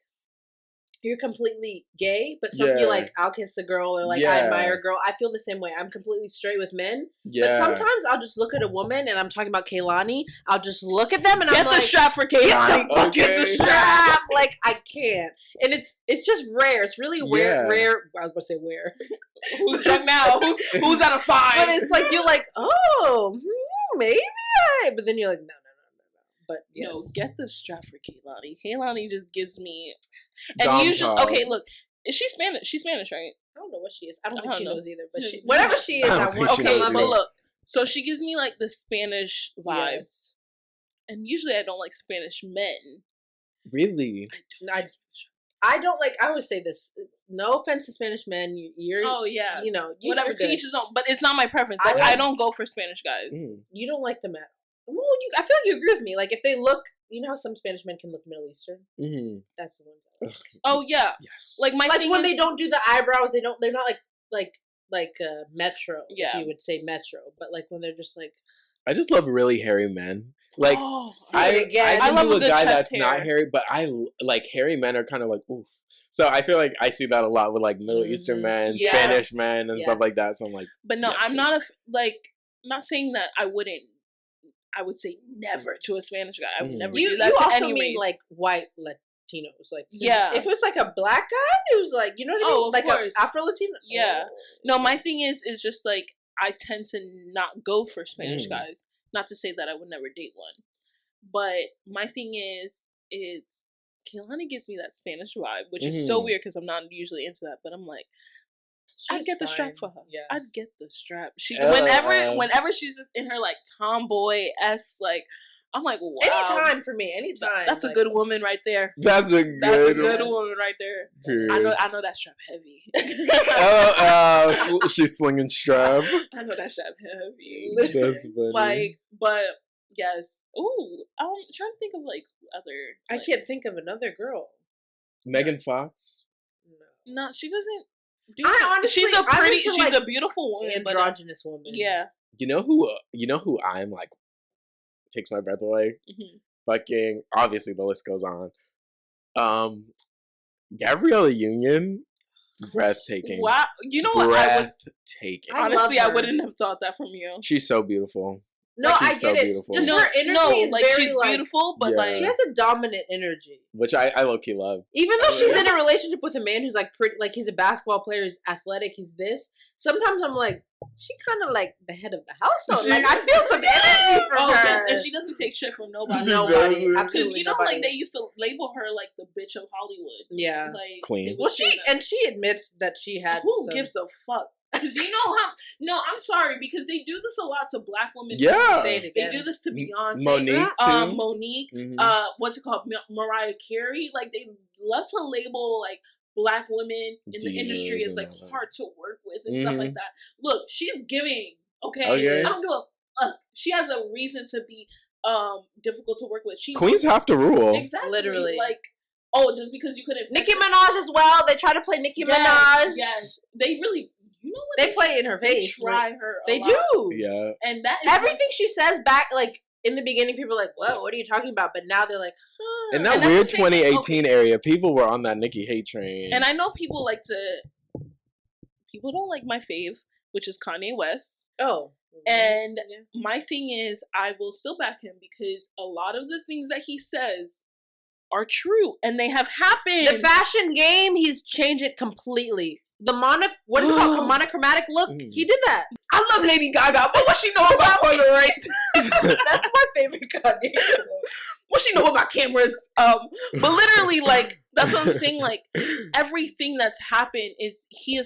you're completely gay, but some you like, I'll kiss a girl or like I admire a girl. I feel the same way. I'm completely straight with men. Yeah. But sometimes I'll just look at a woman and I'm talking about Kaylani. I'll just look at them and I'm Get like, the strap for Kaylani. Get the strap. Like, I can't. And it's just rare. It's really rare. I was going to say where. Who's drunk now? Who's at a 5? But it's like, you're like, oh, maybe but then you're like, no. But yes. No, get the strap for Kaylani. Kaylani just gives me... And usually... Okay, look. Is she Spanish? She's Spanish, right? I don't know what she is. I don't think she knows either. But whatever she is, I want okay, but look. So she gives me, like, the Spanish vibe. Yes. And usually I don't like Spanish men. Really? I don't like... I always say this. No offense to Spanish men. You're... Oh, yeah. You know... Whatever, to each his own. But it's not my preference. Like, I don't go for Spanish guys. You don't like them at all. Well, I feel like you agree with me. Like, if they look... You know how some Spanish men can look Middle Eastern? Mm-hmm. That's the ones I like. Oh, yeah. Yes. Like, my thing when is, they don't do the eyebrows, they're not like Metro. Yeah. If you would say Metro. But, like, when they're just, like... I just love really hairy men. Like, I love a guy that's not hairy, but I like hairy men are kind of like, oof. So I feel like I see that a lot with, like, Middle Eastern men, Spanish men, and stuff like that. So I'm like... But no, I'm not not saying that I wouldn't. I would say never to a Spanish guy. I would never do that to any race. You also mean, like, white Latinos. Like, yeah. If it was, like, a black guy, it was, like, you know what I mean? Like, an Afro-Latino? Yeah. No, my thing is just, like, I tend to not go for Spanish guys. Not to say that I would never date one. But my thing is Kaylani gives me that Spanish vibe, which is so weird because I'm not usually into that. But I'm like, I'd get the strap for her. Yes. I'd get the strap. Whenever she's just in her, like, tomboy-esque, like, I'm like, wow. Anytime for me. Anytime. That's a good woman right there. That's a good woman right there. Period. I know that strap heavy. She's slinging strap. I know that strap heavy. That's funny. Like, but yes. Ooh, I'm trying to think of, like, other. I can't think of another girl. Megan Fox. No, she doesn't. Honestly, she's a beautiful woman, androgynous woman. Yeah. You know who I'm like takes my breath away. Fucking obviously the list goes on. Gabriella Union, breathtaking. Wow, you know what? Breathtaking. Honestly, I wouldn't have thought that from you. She's so beautiful. No, I get it. Just her energy is like, very, she's beautiful, but like she has a dominant energy, which I low-key love. Even though she's in a relationship with a man who's like pretty, like he's a basketball player, he's athletic, he's this. Sometimes I'm like, she kind of like the head of the household. Like I feel some energy from her, yes, and she doesn't take shit from nobody. Absolutely, you know, nobody. Like they used to label her like the bitch of Hollywood. Yeah, like queen. Well, she admits that she had. Who gives a fuck? because you know how. No, I'm sorry, because they do this a lot to black women. Yeah. Say it again. They do this to Beyonce, Monique too. Monique. Mhm. What's it called? Mariah Carey. Like they love to label like black women in the industry Divas as like and all that. hard to work with and stuff like that. Look, she's giving. Okay, Okay. I don't give a fuck. She has a reason to be difficult to work with. Queens have to rule. Exactly. Literally. Like, oh, just because you couldn't. Nicki Minaj as well. They try to play Nicki Minaj. Yes, they really. You know what? They play in her face. They try her. They lot. do. Yeah. And that is Everything she says back, like in the beginning, people are like, "Whoa, what are you talking about?" But now they're like, In that And that's weird the same thing- 2018 area, people were on that Nicki hate train. And I know people like to. People don't like my fave, which is Kanye West. "Oh." And Yeah. my thing is, I will still back him because a lot of the things that he says are true and they have happened. The fashion game, he's changed it completely. The what is it called? Monochromatic look. He did that. I love Lady Gaga, but what she know about Polaroids? That's my favorite Kanye. What she know about cameras? But literally, like that's what I'm saying. Like everything that's happened is he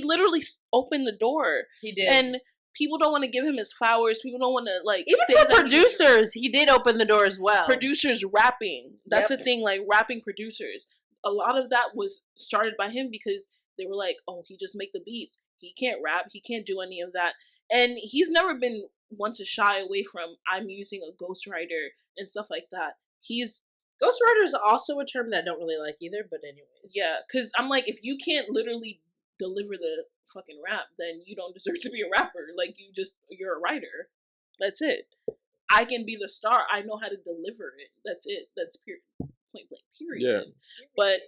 literally opened the door, He did. and people don't want to give him his flowers. People don't want to like Even say for that producers, he did open the door as well. producers rapping. That's Yep. the thing. Like rapping producers, a lot of that was started by him because they were like, "Oh, he just make the beats. He can't rap. He can't do any of that." And he's never been one to shy away from I'm using a ghostwriter and stuff like that. He's Ghostwriter is also a term that I don't really like either, but anyways. yeah, because I'm like, if you can't literally deliver the fucking rap, then you don't deserve to be a rapper. Like you're a writer. That's it. I can be the star. I know how to deliver it. That's it. That's point blank period. Yeah. But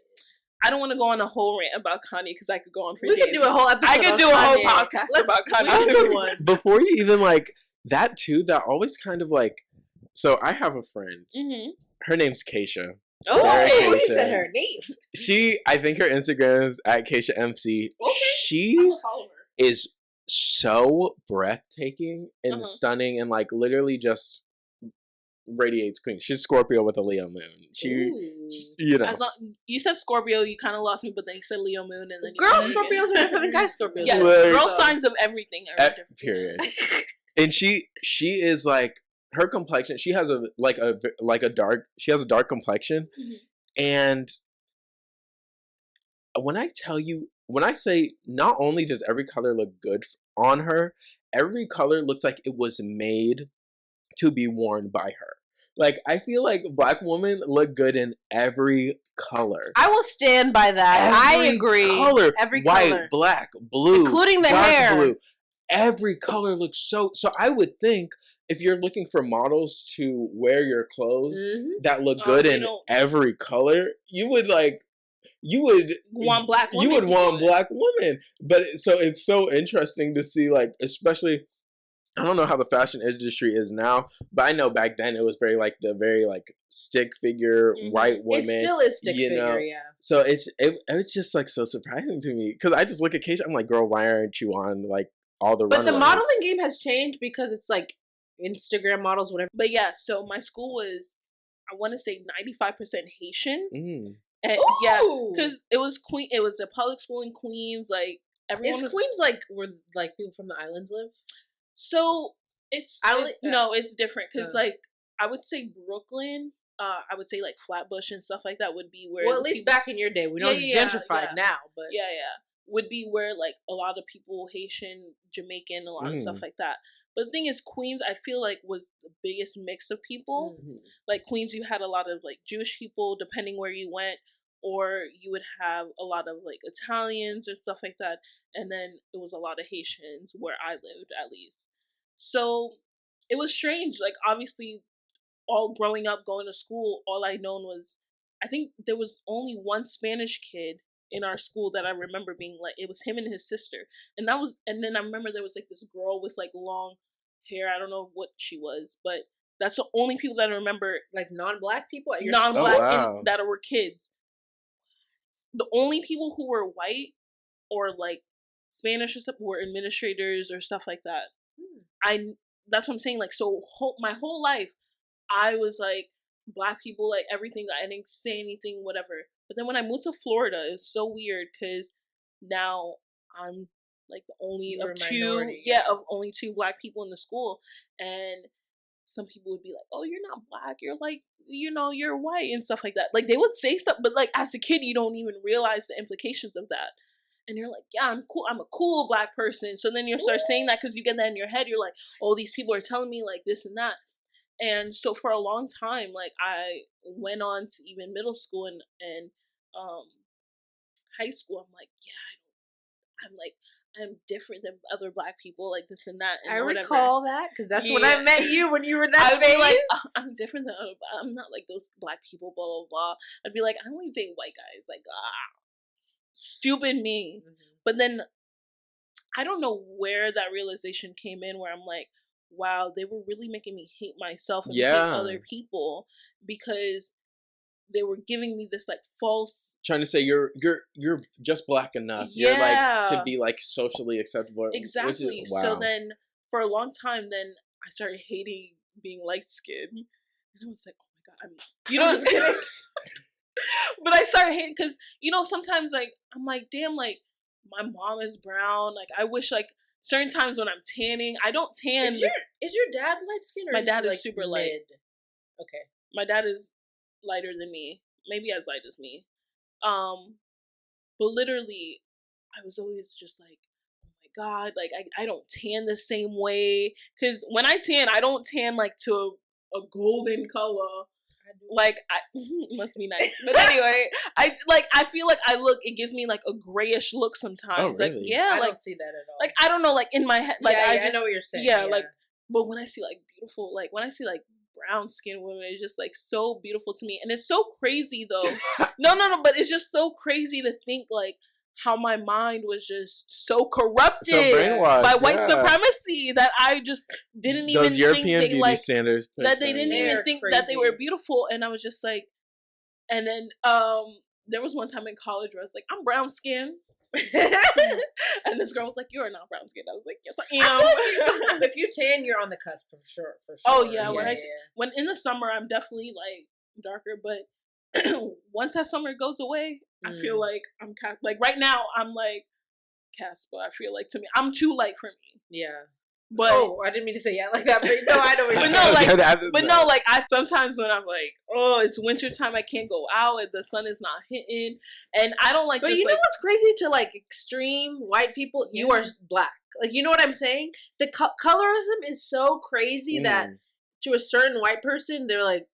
I don't want to go on a whole rant about Kanye because I could go on for We days. could do a whole episode. I could on do a whole Kanye. podcast about We can Kanye. do one. Before you even like that too, that always kind of like. So I have a friend. Mm-hmm. Her name's Keisha. Oh, Keisha. he said her name. I think her Instagram is at Keisha MC. Okay. She I'm gonna follow her. is so breathtaking and stunning and like literally just radiates queen. She's Scorpio with a Leo moon. You know. As long, you said Scorpio, you kind of lost me, but then you said Leo Moon, and then Girl you Scorpios are different than guy Scorpios. Yeah, Like- girl signs of everything are different. Period. And she is like her complexion. She has a dark complexion, and when I say not only does every color look good on her, every color looks like it was made to be worn by her. Like I feel like black women look good in every color. I will stand by that. Every I agree. Color, Every white, color, black, blue, including the dark hair. blue. Every color looks so. I would think if you're looking for models to wear your clothes that look good in every color, you would want black women. You would want black women. But it's so interesting to see, like, especially. I don't know how the fashion industry is now, but I know back then it was very stick figure white woman. It still is stick figure, yeah. So it's just like so surprising to me because I just look at Keisha, I'm like, girl, why aren't you on like all the? But the modeling game has changed because it's like Instagram models, whatever. But yeah, so my school was, I want to say 95% Haitian, and yeah, because it was a public school in Queens, like everyone. Is Queens like where like people from the islands live? So it's different because like I would say Brooklyn, I would say like Flatbush and stuff like that would be where. Well, at least back in your day, we know it's gentrified now, but would be where like a lot of people Haitian, Jamaican, a lot of stuff like that. But the thing is, Queens, I feel like was the biggest mix of people. Like Queens, you had a lot of like Jewish people, depending where you went, or you would have a lot of like Italians or stuff like that. And then it was a lot of Haitians where I lived, at least. So it was strange. Like, obviously, all growing up, going to school, all I known was, I think there was only one Spanish kid in our school that I remember being like, it was him and his sister. And then I remember there was like this girl with like long hair. I don't know what she was, but that's the only people that I remember. Like non-black people? Non-black that were kids. The only people who were white or like Spanish or stuff were administrators or stuff like that. That's what I'm saying. Like, so my whole life, I was like, black people, like everything. I didn't say anything, whatever. But then when I moved to Florida, it was so weird because now I'm like the only You were of a two, minority, of only 2 Black people in the school, and some people would be like, "Oh, you're not Black. You're like, you're white," and stuff like that. Like they would say stuff, but like as a kid, you don't even realize the implications of that. And you're like, "Yeah, I'm cool. I'm a cool Black person." So then you start saying that because you get that in your head. You're like, "Oh, these people are telling me like this and that." And so for a long time, like I went on to even middle school and high school. I'm like, yeah, I'm different than other Black people, like this and that. And I whatever. recall that because that's when I met you when you were that I'd be like, phase. I'm different than other. I'm not like those Black people. Blah blah blah. I'd be like, I only date white guys. Like, stupid me. Mm-hmm. But then I don't know where that realization came in, where I'm like, wow, they were really making me hate myself and hate other people because they were giving me this like false, trying to say you're just Black enough. Yeah. You're like to be like socially acceptable. Exactly. Wow. So then for a long time, then I started hating being light skinned, and I was like, oh my god, I'm just kidding. But I started hating because sometimes like I'm like, damn, like my mom is brown. Like I wish like certain times when I'm tanning, I don't tan. Is your dad light skinned? My dad is super mid? light. Okay. My dad is lighter than me, maybe as light as me. But literally, I was always just like, oh my god, like I don't tan the same way. Because when I tan, I don't tan like to a golden color. Like must be nice, but anyway, I feel like it gives me like a grayish look sometimes. Oh, really? Like yeah, I like don't see that at all. like I don't know, like in my head, like I know what you're saying. Yeah, like but when I see like beautiful, like when I see like brown skinned women, it's just like so beautiful to me, and it's so crazy though. No, but it's just so crazy to think like how my mind was just so corrupted by white supremacy that I just didn't even think they like standards that they didn't even think that they were beautiful, and I was just like, and then there was one time in college where I was like, I'm brown skinned. And this girl was like, "You're not brown skinned." I was like, "Yes, I am." I like if you tan, you're on the cusp for sure. Oh yeah, when in the summer, I'm definitely like darker, but once that summer goes away, I feel like I'm like right now I'm like Casper. I feel like to me I'm too light for me. Yeah. But I didn't mean to say yeah like that. But no, I know what you're saying. But no, like I sometimes when I'm like, oh, it's winter time, I can't go out, and the sun is not hitting, and I don't like. But you know what's crazy to like extreme white people? Yeah. You are Black. Like you know what I'm saying? The colorism is so crazy that to a certain white person, they're like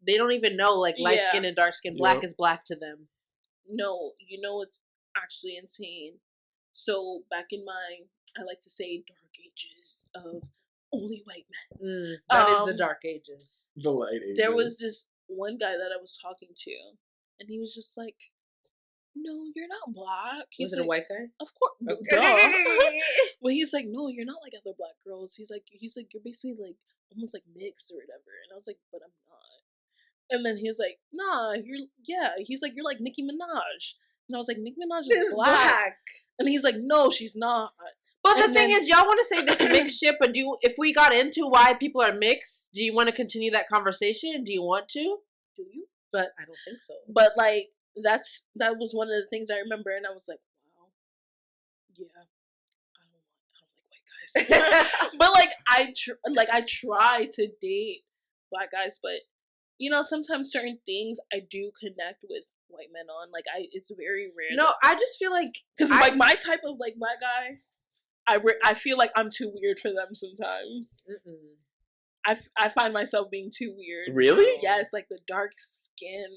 they don't even know like light skin and dark skin. Black is Black to them. No, it's actually insane. So back in I like to say dark ages of only white men. That is the dark ages. The light ages. There was this one guy that I was talking to, and he was just like, "No, you're not Black." Was it a white guy? Of course. Okay. Well, he's like, "No, you're not like other Black girls." He's like, "You're basically like almost like mixed or whatever." And I was like, "But I'm not." And then he's like, "Nah, He's like, "You're like Nicki Minaj." And I was like, "Nicki Minaj is black." And he's like, "No, she's not." But the thing is, y'all want to say this mixed shit, but if we got into why people are mixed, do you want to continue that conversation? Do you want to? Do you? But I don't think so. But like, that was one of the things I remember, and I was like, wow, yeah, I don't like white guys. But like, I try to date Black guys, but sometimes certain things I do connect with white men on. Like it's very rare. No, I just feel like because like my type of like Black guy, I feel like I'm too weird for them sometimes. I find myself being too weird. Really? Yes, like the dark skin.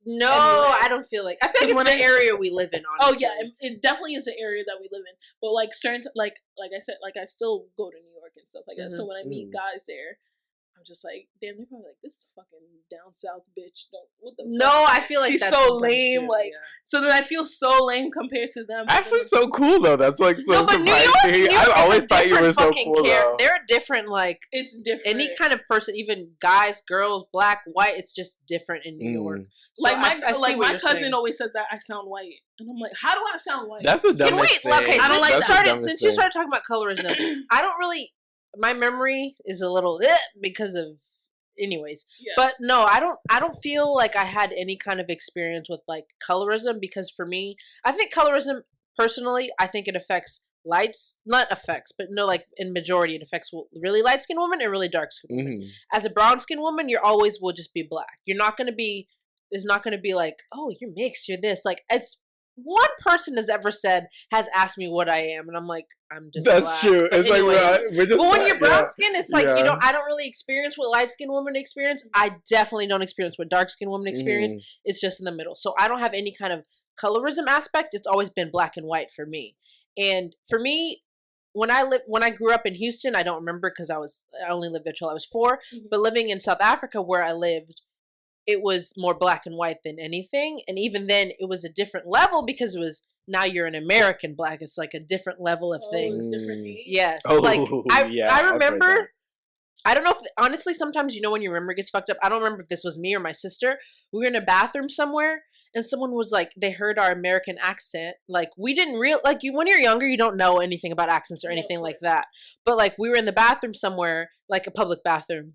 No, anyway. I don't feel like. I feel like it's the area we live in. Honestly. Oh yeah, it definitely is the area that we live in. But like certain, like I said, like I still go to New York and stuff like that. So when I meet guys there, I'm just like, damn, they're probably like, this fucking down south bitch. What the? No, fuck? I feel like she's so lame. Too, like, so then I feel so lame compared to them. Actually, so cool though. That's like so surprising. New York I always thought you were so cool. Though. They're different. Like it's different. Any kind of person, even guys, girls, Black, white. It's just different in New York. So like my cousin always says that I sound white, and I'm like, how do I sound white? That's the dumbest thing. Okay, I don't like since you started talking about colorism, I don't really. My memory is a little because of, anyways. Yeah. But no, I don't feel like I had any kind of experience with like colorism because for me, I think colorism personally, I think it affects in majority, it affects really light skinned women and really dark skinned women. As a brown skinned woman, you're always will just be black. You're not going to be, it's not going to be like, oh, you're mixed, you're this. Like, it's one person has asked me what I am, and I'm like, I'm just That's black. true. But it's anyways, like, we're just but when black, you're brown skin, it's like, yeah. I don't really experience what light skinned women experience. I definitely don't experience what dark skinned women experience. It's just in the middle. So I don't have any kind of colorism aspect. It's always been black and white for me. And for me, when I grew up in Houston, I don't remember because I only lived there till I was 4. But living in South Africa where I lived, it was more black and white than anything. And even then, it was a different level because it was, now you're an American black. It's like a different level of things. Yes. Oh, like I remember, I don't know if, honestly, sometimes, when your memory gets fucked up, I don't remember if this was me or my sister. We were in a bathroom somewhere and someone was like, they heard our American accent. Like, we didn't when you're younger, you don't know anything about accents or anything like that. But like, we were in the bathroom somewhere, like a public bathroom.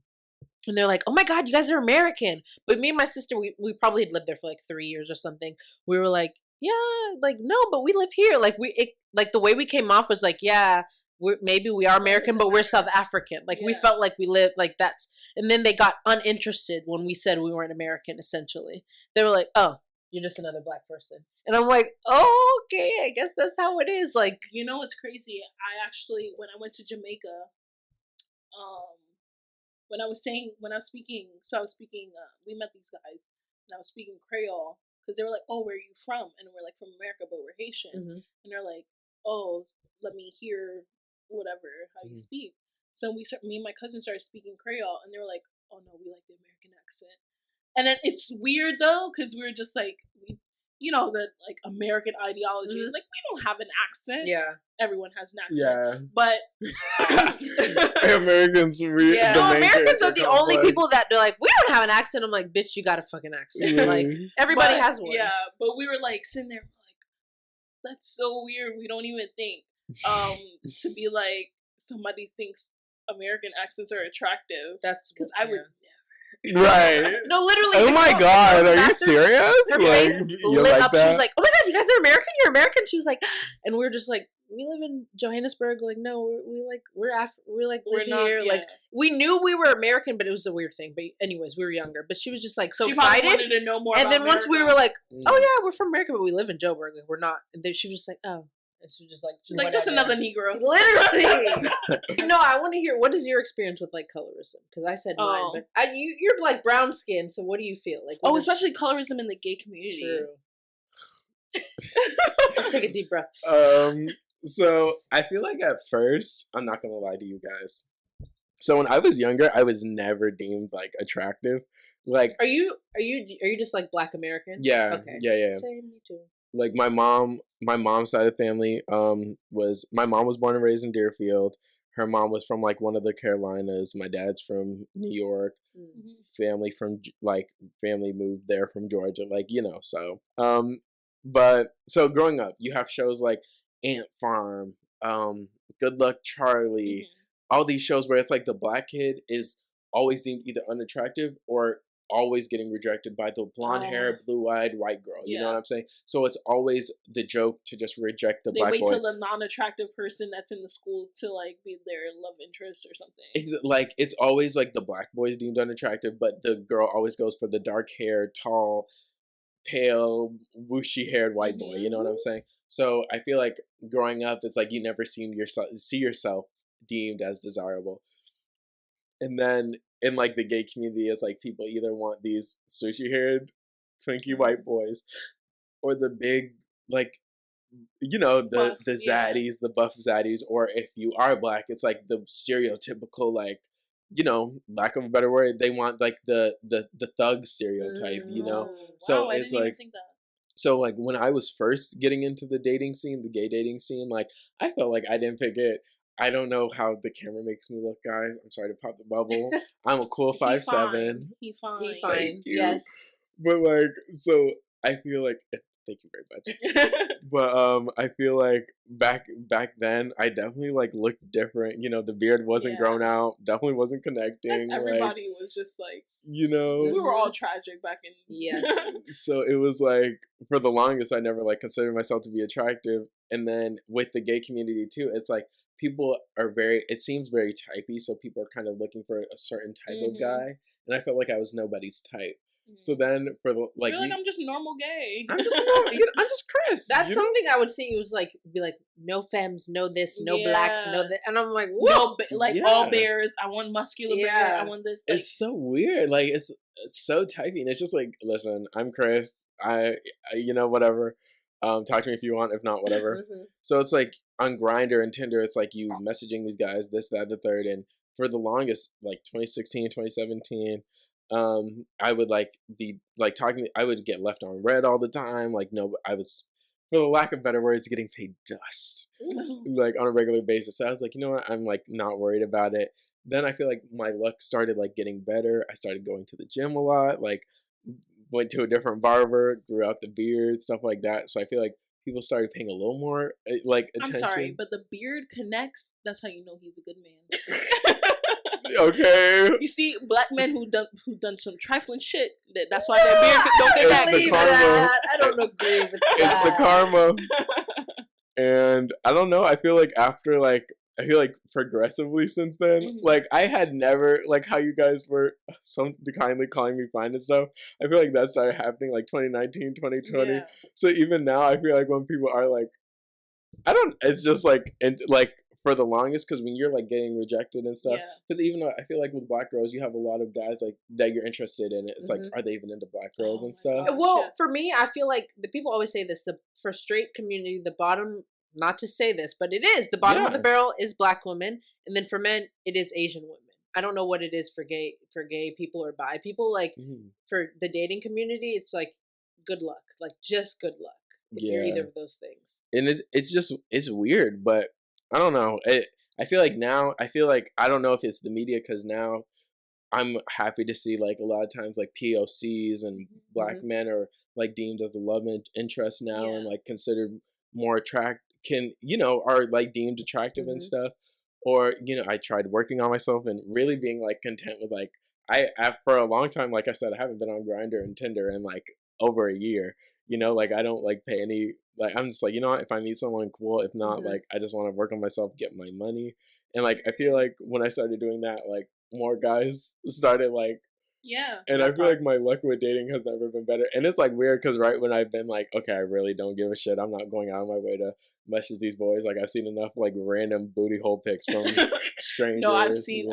And they're like, oh my God, you guys are American. But me and my sister, we probably had lived there for like 3 years or something. We were like, yeah, like, no, but we live here. Like, the way we came off was like, yeah, maybe we are American, but we're South African. Like, we felt like we lived, like, that's, and then they got uninterested when we said we weren't American, essentially. They were like, oh, you're just another black person. And I'm like, oh, okay, I guess that's how it is. Like, it's crazy. I actually, when I went to Jamaica, when I was speaking, we met these guys, and I was speaking Creole, because they were like, oh, where are you from? And we're like, from America, but we're Haitian. And they're like, oh, let me hear whatever, how you speak. So me and my cousin started speaking Creole, and they were like, oh no, we like the American accent. And then it's weird though, because we were just like, the like American ideology. Like, we don't have an accent. Yeah. Everyone has an accent. Yeah. But Americans, Americans are the only people that they're like, we don't have an accent. I'm like, bitch, you got a fucking accent. Like, everybody has one. Yeah, but we were like sitting there like, that's so weird. We don't even think to be like, somebody thinks American accents are attractive. That's because I would never. Right. No, literally. Oh my God, are you serious? Her face lit up. She was like, oh my God, you guys are American? You're American? She was like, and we're just like, we live in Johannesburg. Like, no, we're not here. Yeah. Like, we knew we were American, but it was a weird thing. But anyways, we were younger. But she was just like so excited. Wanted to know more. And then America. Once we were like, oh yeah, we're from America, but we live in Joburg. Like, we're not. And then she was just like, oh. And she was just like, just another Negro. Literally. No, I want to hear, what is your experience with like colorism? Because I said mine, but you're like brown skin, so what do you feel like? Especially colorism in the gay community. True. Let's take a deep breath. So I feel like at first, I'm not gonna lie to you guys. So when I was younger, I was never deemed like attractive. Like, are you just like Black American? Yeah. Okay. Yeah. Same, me too. Like my mom's side of the family, my mom was born and raised in Deerfield. Her mom was from like one of the Carolinas. My dad's from New York. Family moved there from Georgia. Like, so, but so growing up, you have shows like Ant Farm, Good Luck Charlie, all these shows where it's like the black kid is always deemed either unattractive or always getting rejected by the blonde hair, blue-eyed white girl. You know what I'm saying? So it's always the joke to just reject the black boy. They wait till the non-attractive person that's in the school to like be their love interest or something. Like, it's always like the black boy's deemed unattractive, but the girl always goes for the dark-haired, tall, pale, whooshy-haired white boy. You know what I'm saying? So I feel like growing up, it's like you never see yourself deemed as desirable. And then in like the gay community, it's like people either want these sushi-haired, twinkie white boys, or the big, like, the zaddies, the buff zaddies, or if you are black, it's like the stereotypical, like, lack of a better word, they want like the thug stereotype, So wow, it's like, so like when I was first getting into the dating scene, the gay dating scene, like I felt like I didn't pick it. I don't know how the camera makes me look, guys. I'm sorry to pop the bubble. I'm a cool 5'7". He fine. He fine. Yes. But like, so I feel like Thank you very much. But I feel like back then I definitely like looked different. You know, the beard wasn't grown out, definitely wasn't connecting. Everybody was just like, you know, we were all tragic back in. Yes. So it was like for the longest I never like considered myself to be attractive, and then with the gay community too, it's like people are it seems very typey, so people are kind of looking for a certain type of guy, and I felt like I was nobody's type. So then, for the like, I'm just normal gay. I'm just normal. I'm just Chris. That's something I would see. It was like be like no femmes, no this, no blacks, no that, and I'm like, whoa, all bears. I want muscular bear. I want this. Like, it's so weird. Like it's so typey, and it's just like, listen, I'm Chris. I you know, whatever. Talk to me if you want. If not, whatever. So it's like on Grindr and Tinder, it's like you messaging these guys, this, that, the third, and for the longest, like 2016, 2017. I would like be like talking. I would get left on red all the time. Like no, I was, for the lack of better words, getting paid dust like on a regular basis. So I was like, you know what? I'm like not worried about it. Then I feel like my luck started like getting better. I started going to the gym a lot. Like went to a different barber, grew out the beard, stuff like that. So I feel like people started paying a little more like attention. I'm sorry, but the beard connects. That's how you know he's a good man. Okay. You see, black men who done some trifling shit. That's why their beard don't connect. It's the karma. I don't agree with that. It's the karma. And I don't know. I feel like progressively since then, like I had never, like how you guys were so kindly calling me fine and stuff. I feel like that started happening like 2019, 2020. Yeah. So even now, I feel like when people are like, it's just like, and like for the longest, because when you're like getting rejected and stuff, because even though I feel like with black girls, you have a lot of guys like that you're interested in. It's like, are they even into black girls and stuff? Well, for me, I feel like the people always say this: for straight community, the bottom. Not to say this, but it is the bottom of the barrel is black women, and then for men, it is Asian women. I don't know what it is for gay people or bi people. Like for the dating community, it's like good luck, like just good luck if you're either of those things. And it's weird, but I don't know. I feel like now, I don't know if it's the media, because now I'm happy to see like a lot of times like POCs and black men are like deemed as a love interest now and like considered more are like deemed attractive and stuff. Or, I tried working on myself and really being like content with like, I for a long time, like I said, I haven't been on Grindr and Tinder in like over a year. Like I don't like pay any, like I'm just like, you know what, if I meet someone, cool. If not, like I just want to work on myself, get my money. And like I feel like when I started doing that, like more guys started like, and I feel like my luck with dating has never been better. And it's like weird because right when I've been like, okay, I really don't give a shit, I'm not going out of my way to message these boys. Like I've seen enough like random booty hole pics from strangers. No, I've seen.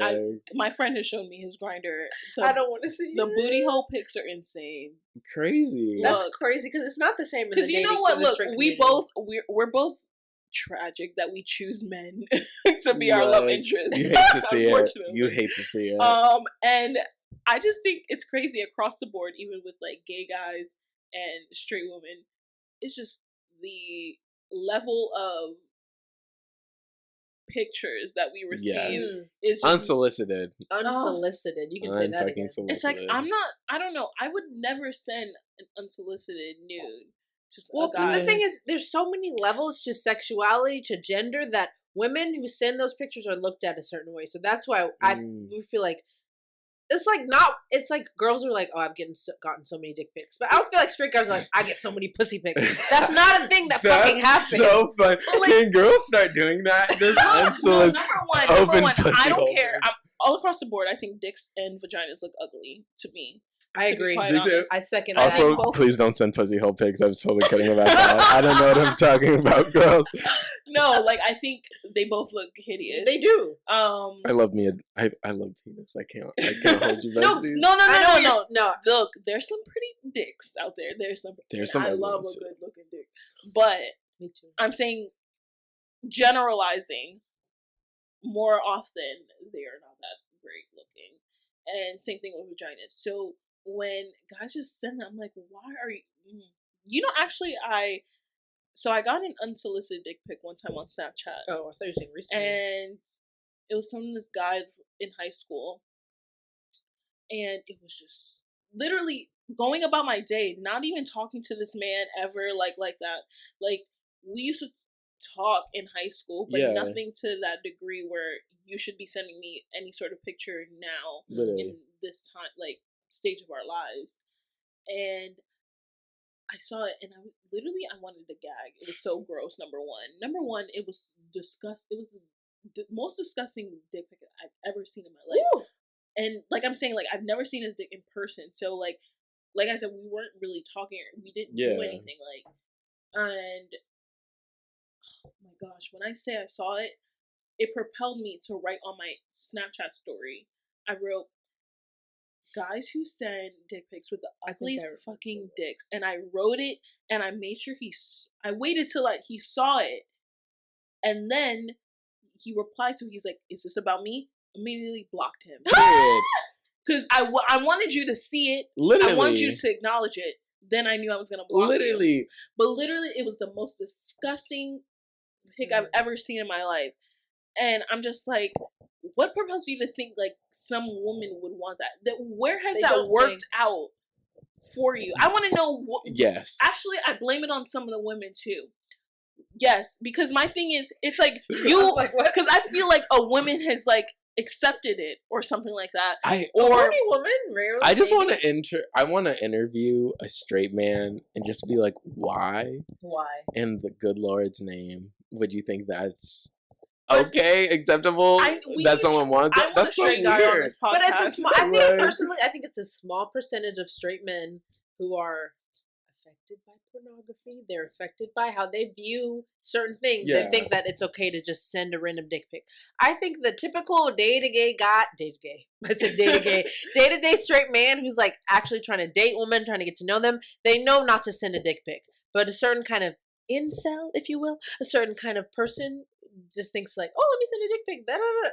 My friend has shown me his Grindr. I don't want to see the booty hole pics are insane. Crazy. That's crazy because it's not the same. Because you know what? Look, we're both tragic that we choose men to be our love interest. You hate to see it. You hate to see it. And I just think it's crazy across the board, even with like gay guys and straight women. It's just the level of pictures that we receive is just unsolicited. Unsolicited. You can say that again. It's like I don't know. I would never send an unsolicited nude to a guy. But the thing is, there's so many levels to sexuality, to gender, that women who send those pictures are looked at a certain way. So that's why I feel like it's like girls are like, oh, I've gotten so many dick pics. But I don't feel like straight guys are like, I get so many pussy pics. That's not a thing that fucking happens. That's so fun. Like, can girls start doing that? Number one, I don't care. All across the board, I think dicks and vaginas look ugly to me. I agree. I second that. Also, please don't send fuzzy hole pics. I'm totally kidding about that. I don't know what I'm talking about, girls. No, like I think they both look hideous. They do. I love penis. I can't hold you back. No. Look, there's some pretty dicks out there. There's some. I love a good looking dick, but me too. I'm saying generalizing. More often, they are not that great looking, and same thing with vaginas. So when guys just send them, I'm like, why are you? Actually, I got an unsolicited dick pic one time on Snapchat. Oh, I thought you were saying recently. And it was from this guy in high school, and it was just literally going about my day, not even talking to this man ever like that. Like, we used to talk in high school, but nothing to that degree where you should be sending me any sort of picture now in this time, like, stage of our lives. And I saw it, and I wanted to gag. It was so gross. Number one, it was disgust. It was the most disgusting dick pic I've ever seen in my life. Woo! And like I'm saying, like, I've never seen his dick in person. So like I said, we weren't really talking. We didn't do anything. Like, and oh my gosh, when I say I saw it, it propelled me to write on my Snapchat story. I wrote, guys who send dick pics with the ugliest fucking dicks. And I wrote it, and I made sure I waited till like he saw it. And then he replied to, he's like, is this about me? Immediately blocked him. Because I wanted you to see it. Literally. I wanted you to acknowledge it. Then I knew I was going to block you. But literally, it was the most disgusting pic I've ever seen in my life. And I'm just like, what propels you to think like some woman would want that? Where has that worked out for you? I want to know. Yes. Actually, I blame it on some of the women too. Yes, because my thing is, it's like you, because I feel like a woman has like accepted it or something like that. A horny woman, rarely. I just want to I want to interview a straight man and just be like, why? Why? In the good Lord's name, would you think that's okay, acceptable? That someone wants it? That's so weird. But it's I think it's a small percentage of straight men who are affected by pornography. They're affected by how they view certain things. Yeah. They think that it's okay to just send a random dick pic. I think the typical day-to-day straight man who's like actually trying to date women, trying to get to know them, they know not to send a dick pic. But a certain kind of incel, if you will, a certain kind of person just thinks like, oh, let me send a dick pic. Da-da-da.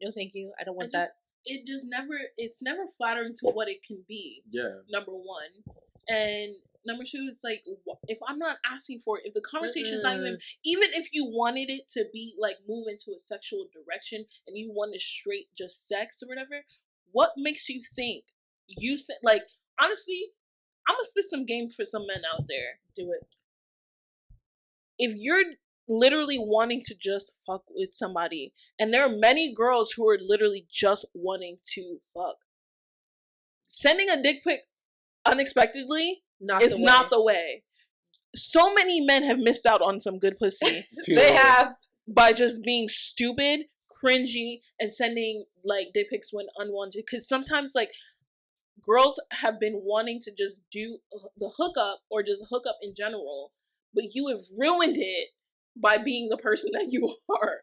No, thank you. I don't want that. It's never flattering to what it can be. Yeah. Number one. And number two, it's like, if I'm not asking for it, if the conversation's not even if you wanted it to be like move into a sexual direction and you wanted straight just sex or whatever, what makes you think you said, like, honestly, I'm gonna spit some game for some men out there. Do it. If you're literally wanting to just fuck with somebody, and there are many girls who are literally just wanting to fuck, sending a dick pic unexpectedly is not the way. So many men have missed out on some good pussy. They have, by just being stupid, cringy, and sending like dick pics when unwanted. Because sometimes like girls have been wanting to just do the hookup or just hook up in general, but you have ruined it by being the person that you are.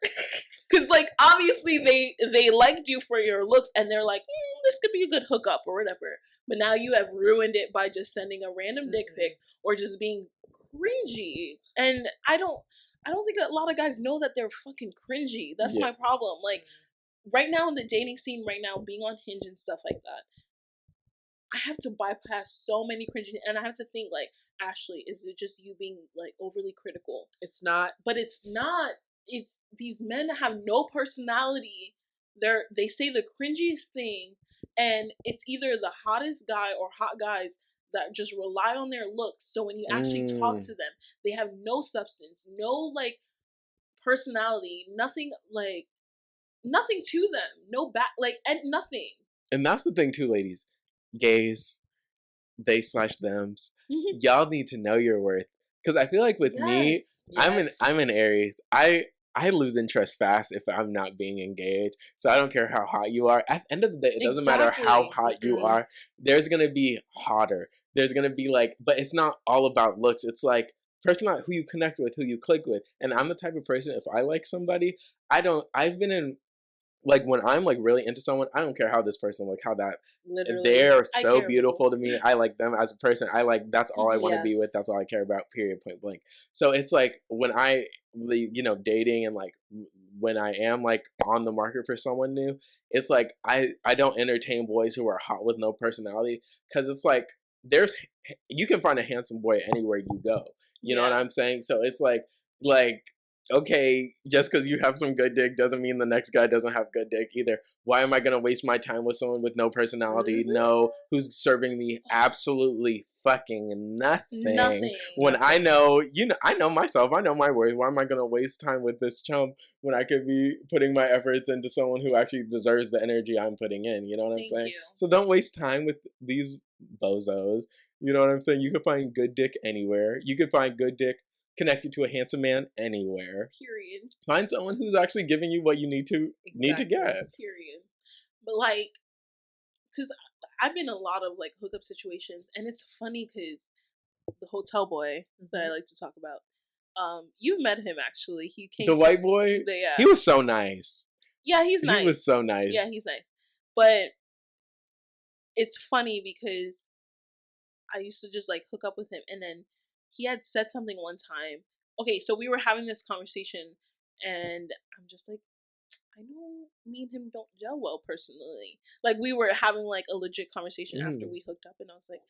Because like obviously they liked you for your looks and they're like, this could be a good hookup or whatever. But now you have ruined it by just sending a random dick pic or just being cringy. And I don't think a lot of guys know that they're fucking cringy. That's my problem. Like right now in the dating scene right now, being on Hinge and stuff like that, I have to bypass so many cringy, and I have to think like, Ashley, is it just you being like overly critical? It's not. But it's not. It's these men have no personality. They say the cringiest thing, and it's either the hottest guy or hot guys that just rely on their looks. So when you actually talk to them, they have no substance, no like personality, nothing to them, no back, like, and nothing. And that's the thing too, ladies, gays, they/thems. Y'all need to know your worth, because I feel like with me, I'm an Aries. I lose interest fast if I'm not being engaged. So I don't care how hot you are. At the end of the day, it doesn't matter how hot you are. There's gonna be hotter. There's gonna be like, but it's not all about looks. It's like personal, who you connect with, who you click with. And I'm the type of person, if I like somebody, I've been in, like when I'm like really into someone, I don't care how this person look, how that they're so beautiful to me. I like them as a person. That's all I want to be with. That's all I care about. Period. Point blank. So it's like when dating and like when I am like on the market for someone new, it's like I don't entertain boys who are hot with no personality, because it's like you can find a handsome boy anywhere you go. You know what I'm saying? So it's like okay, just because you have some good dick doesn't mean the next guy doesn't have good dick either. Why am I going to waste my time with someone with no personality, who's serving me absolutely fucking nothing. When I know, I know myself, I know my worth. Why am I going to waste time with this chump when I could be putting my efforts into someone who actually deserves the energy I'm putting in? You know what I'm saying? So don't waste time with these bozos. You know what I'm saying? You could find good dick anywhere. You could find good dick connected to a handsome man anywhere. Period. Find someone who's actually giving you what you need to get. Period. But like, because I've been in a lot of like hookup situations, and it's funny because the hotel boy that I like to talk about, you've met him actually. He came. The white boy. He was so nice. Yeah, he's nice. He was so nice. Yeah, he's nice. But it's funny because I used to just like hook up with him, and then he had said something one time. Okay, so we were having this conversation, and I'm just like, I know me and him don't gel well personally. Like, we were having like a legit conversation after we hooked up, and I was like,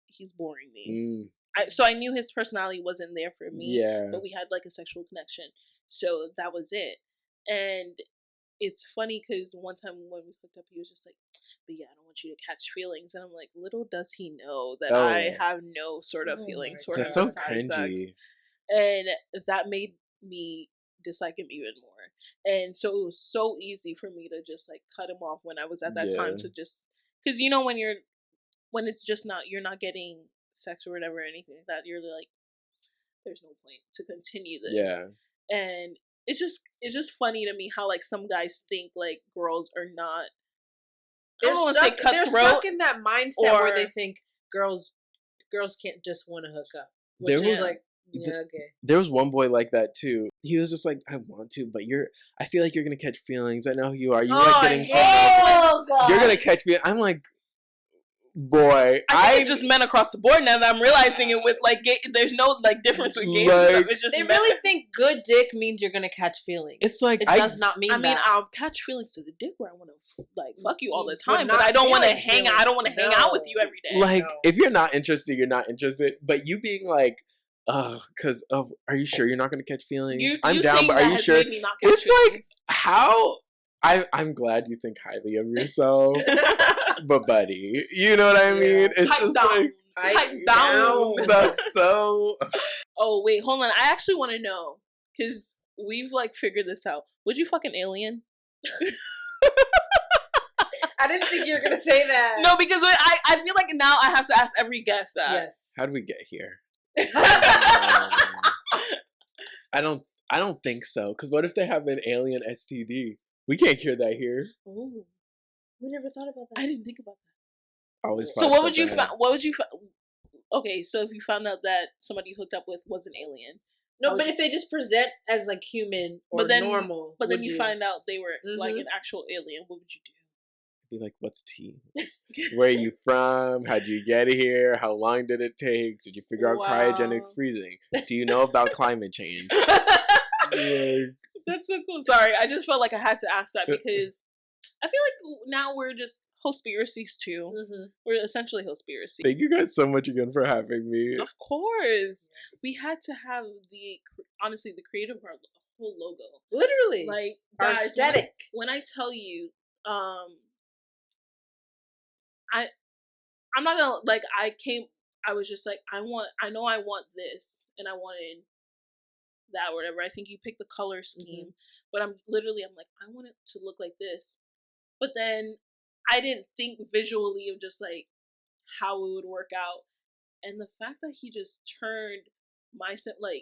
he's boring me. So I knew his personality wasn't there for me, but we had like a sexual connection. So that was it. And it's funny because one time when we hooked up, he was just like, but yeah, I don't want you to catch feelings. And I'm like, little does he know that I have no sort of feelings for him. That's so cringy. And that made me dislike him even more. And so it was so easy for me to just like cut him off when I was at that time, to just, because you know, when it's just not, you're not getting sex or whatever or anything like that, you're like, there's no point to continue this. And it's just funny to me how like some guys think like girls are not, they're stuck in that mindset where they think girls can't just want to hook up. Which is like, there was one boy like that too. He was just like, I want to, but I feel like you're gonna catch feelings. I know who you are. You like getting to know. You're gonna catch feelings. I'm like, boy, I think it's just men across the board now that I'm realizing it with like gay, there's no like difference with gay and stuff. It's just they really think good dick means you're gonna catch feelings. It's like, it does not mean that. I mean, I'll catch feelings to the dick where I want to like fuck you all the time, but I don't want to hang out. I don't want to hang out with you every day. Like, if you're not interested, you're not interested. But you being like, because are you sure you're not gonna catch feelings? I'm down, but are you sure? It's like, how? I'm glad you think highly of yourself. But buddy, you know what I mean? It's just like, pipe down. That's so. Oh wait, hold on. I actually want to know, because we've like figured this out. Would you fuck an alien? I didn't think you were gonna say that. No, because I feel like now I have to ask every guest that. Yes. How did we get here? I don't think so. Because what if they have an alien STD? We can't cure that here. Ooh. We never thought about that. I didn't think about that. Always. So what would you okay, so if you found out that somebody you hooked up with was an alien. No, but if they just present as like human or normal. But then you find out they were like an actual alien, what would you do? Be like, what's tea? Where are you from? How'd you get here? How long did it take? Did you figure out cryogenic freezing? Do you know about climate change? That's so cool. Sorry, I just felt like I had to ask that because I feel like now we're just Hauxs too. We're essentially Hauxs. Thank you guys so much again for having me. Of course. We had to have honestly, the creative of our whole logo. Literally. Like, our guys, aesthetic. When I tell you, I'm not gonna, like, I was just like, I know I want this, and I wanted that or whatever. I think you picked the color scheme, but I'm like, I want it to look like this. But then I didn't think visually of just like how it would work out. And the fact that he just turned my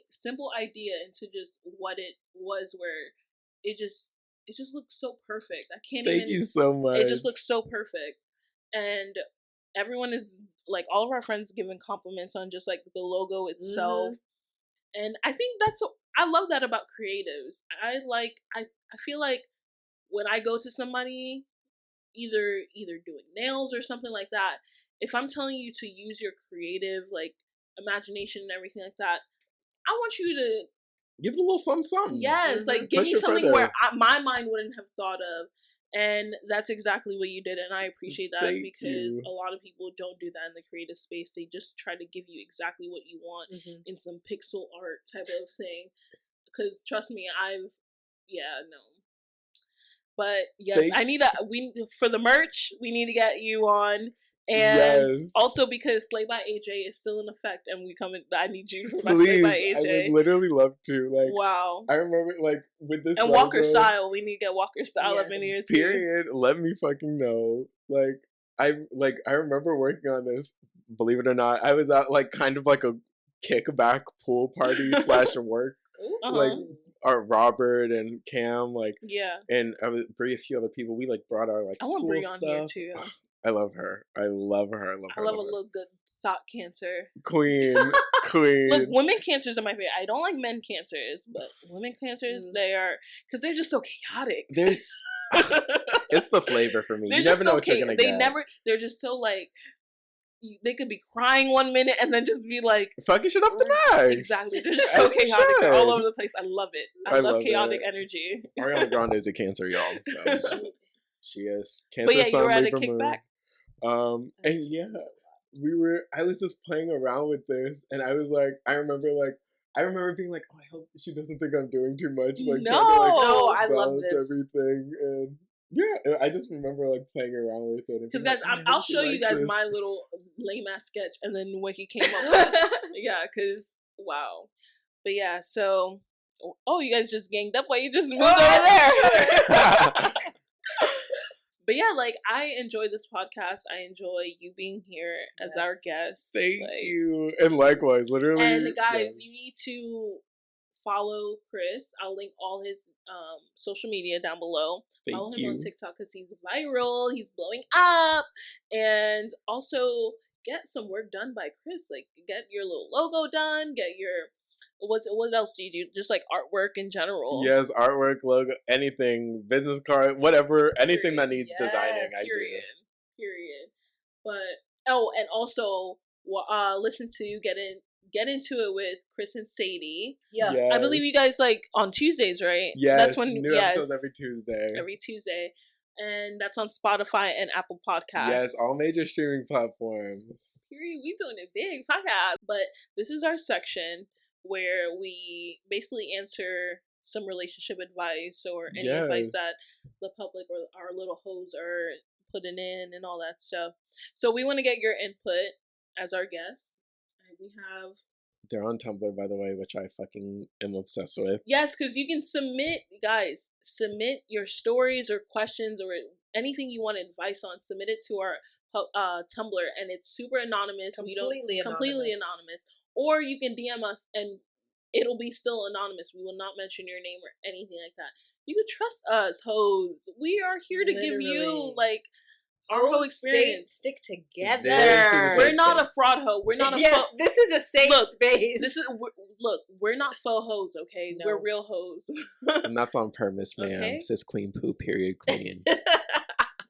simple idea into just what it was, where it just looks so perfect. I can't Thank you so much. It just looks so perfect. And everyone is like, all of our friends giving compliments on just like the logo itself. And I think I love that about creatives. I feel like when I go to somebody, either doing nails or something like that, if I'm telling you to use your creative like imagination and everything like that, I want you to give it a little something. Yes, like give me something where my mind wouldn't have thought of. And that's exactly what you did, and I appreciate that because a lot of people don't do that in the creative space. They just try to give you exactly what you want in some pixel art type of thing. Because trust me, no. But yes, for the merch, we need to get you on. And also because Slay by AJ is still in effect, and I need you for my Slay by AJ. I would literally love to. Like, wow. I remember, like, with this and logo, Walker Style. We need to get Walker Style up in here too. Period. Let me fucking know. Like, I remember working on this. Believe it or not, I was at like kind of like a kickback pool party / work. Like our Robert and Cam, like and I was Brie, a few other people. We like brought our like I want Brie on here too. I love her. I love her. I love a little good thought cancer. Queen. Look, women cancers are my favorite. I don't like men cancers, but women cancers, they are, because they're just so chaotic. It's the flavor for me. You never know what you're gonna get. They're just so like, they could be crying one minute and then just be like fucking shit up the next. Exactly. They're just so chaotic. They're all over the place. I love it. I love chaotic energy. Ariana Grande is a Cancer, y'all. So she is. Cancer. But yeah, you were at a kickback. And yeah, I was just playing around with this, and I was like, I remember being like, oh, I hope she doesn't think I'm doing too much. Like, no, I love this. Everything, and yeah, I just remember like playing around with it. Because guys, I'll show you guys my little lame ass sketch, and then what he came up with. Yeah, because wow. But yeah, so you guys just ganged up while you just moved over there. But yeah, like, I enjoy this podcast. I enjoy you being here as our guest. Thank you. And likewise, literally. And guys, you need to follow Chris. I'll link all his social media down below. Follow him on TikTok because he's viral. He's blowing up. And also get some work done by Chris. Like, get your little logo done. Get your... What else do you do? Just like artwork in general. Yes, artwork, logo, anything, business card, whatever, anything that needs designing. Period. But and also listen to get into it with Chris and Sadie. Yeah, yes. I believe you guys like on Tuesdays, right? Yes, that's when new episodes every Tuesday. Every Tuesday, and that's on Spotify and Apple Podcasts. Yes, all major streaming platforms. Period. We doing a big podcast, but this is our section where we basically answer some relationship advice or any advice that the public or our little hoes are putting in and all that stuff. So we want to get your input as our guest. They're on Tumblr, by the way, which I fucking am obsessed with. Yes, because you can submit your stories or questions or anything you want advice on. Submit it to our Tumblr, and it's super anonymous. Completely anonymous. Or you can DM us and it'll be still anonymous. We will not mention your name or anything like that. You can trust us, hoes. We are here to give you like our whole experience. Stick together. We're not a fraud hoe. We're not a this is a safe space. We're not faux hoes, okay? No. We're real hoes. And that's on purpose, ma'am. Okay? Sis queen poo, period queen.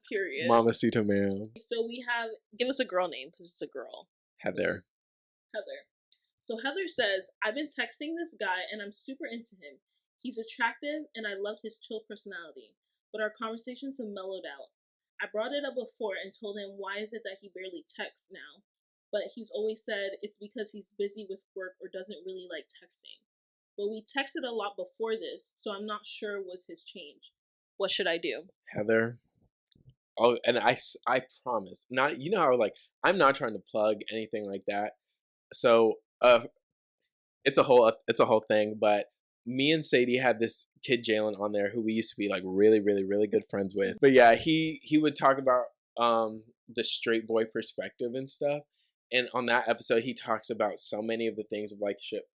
Period. Mamacita, ma'am. So we have, give us a girl name because it's a girl. Heather. So Heather says, I've been texting this guy and I'm super into him. He's attractive and I love his chill personality, but our conversations have mellowed out. I brought it up before and told him why is it that he barely texts now, but he's always said it's because he's busy with work or doesn't really like texting. But we texted a lot before this, so I'm not sure what has changed. What should I do? Heather. Oh, and I promise. Not, you know how like I'm not trying to plug anything like that. So it's a whole thing, but me and Sadie had this kid Jalen on there who we used to be like really, really, really good friends with. But yeah, he would talk about the straight boy perspective and stuff. And on that episode, he talks about so many of the things of like shit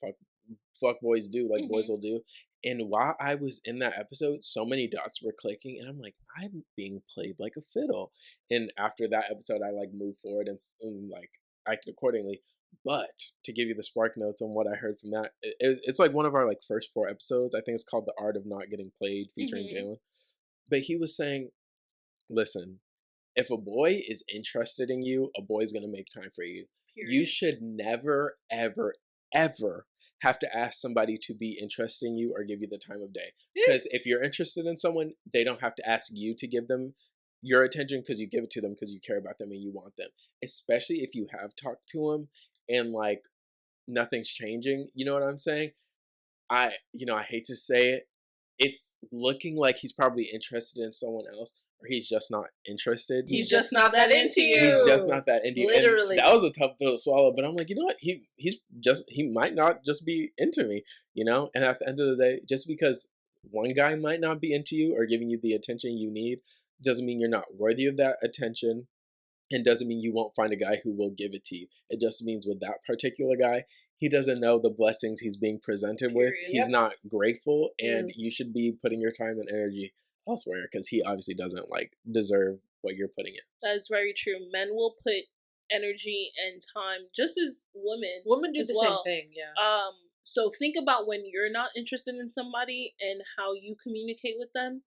fuck boys do, like boys will do. And while I was in that episode, so many dots were clicking, and I'm like, I'm being played like a fiddle. And after that episode, I like moved forward and like acted accordingly. But to give you the spark notes on what I heard from that, it's like one of our like first 4 episodes. I think it's called The Art of Not Getting Played, featuring Jalen. But he was saying, listen, if a boy is interested in you, a boy's going to make time for you. Period. You should never, ever, ever have to ask somebody to be interested in you or give you the time of day. Because if you're interested in someone, they don't have to ask you to give them your attention, because you give it to them because you care about them and you want them. Especially if you have talked to them and like nothing's changing. You know what I'm saying? I hate to say it. It's looking like he's probably interested in someone else, or he's just not interested. He's just not that into you. He's just not that into you. Literally. And that was a tough pill to swallow, but I'm like, you know what? He might not just be into me, you know? And at the end of the day, just because one guy might not be into you or giving you the attention you need doesn't mean you're not worthy of that attention, and doesn't mean you won't find a guy who will give it to you. It just means with that particular guy, he doesn't know the blessings he's being presented with. He's not grateful, and you should be putting your time and energy elsewhere, because he obviously doesn't like deserve what you're putting in. That is very true. Men will put energy and time just as women. Women do the same thing, yeah. So think about when you're not interested in somebody and how you communicate with them,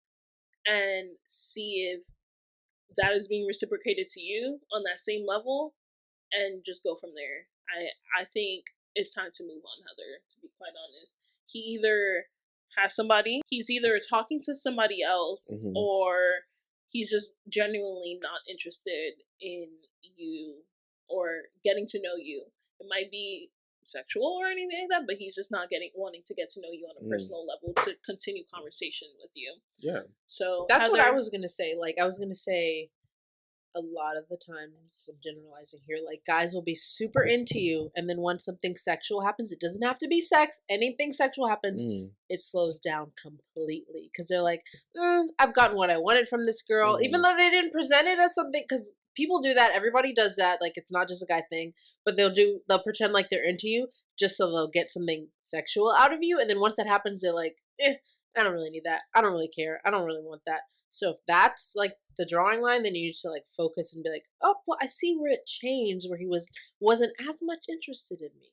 and see if that is being reciprocated to you on that same level, and just go from there. I think it's time to move on, Heather, to be quite honest. He either has somebody, he's either talking to somebody else, or he's just genuinely not interested in you or getting to know you. It might be sexual or anything like that, but he's just not wanting to get to know you on a personal level to continue conversation with you. Yeah. So that's Heather, what I was gonna say. Like, I was gonna say, a lot of the times, I'm generalizing here, like, guys will be super into you, and then once something sexual happens, it doesn't have to be sex, anything sexual happens, it slows down completely, because they're like, I've gotten what I wanted from this girl, even though they didn't present it as something, because people do that, everybody does that, like, it's not just a guy thing, but they'll pretend like they're into you, just so they'll get something sexual out of you, and then once that happens, they're like, I don't really need that, I don't really care, I don't really want that. So if that's like the drawing line, then you need to like focus and be like, oh, well, I see where it changed, where he wasn't as much interested in me.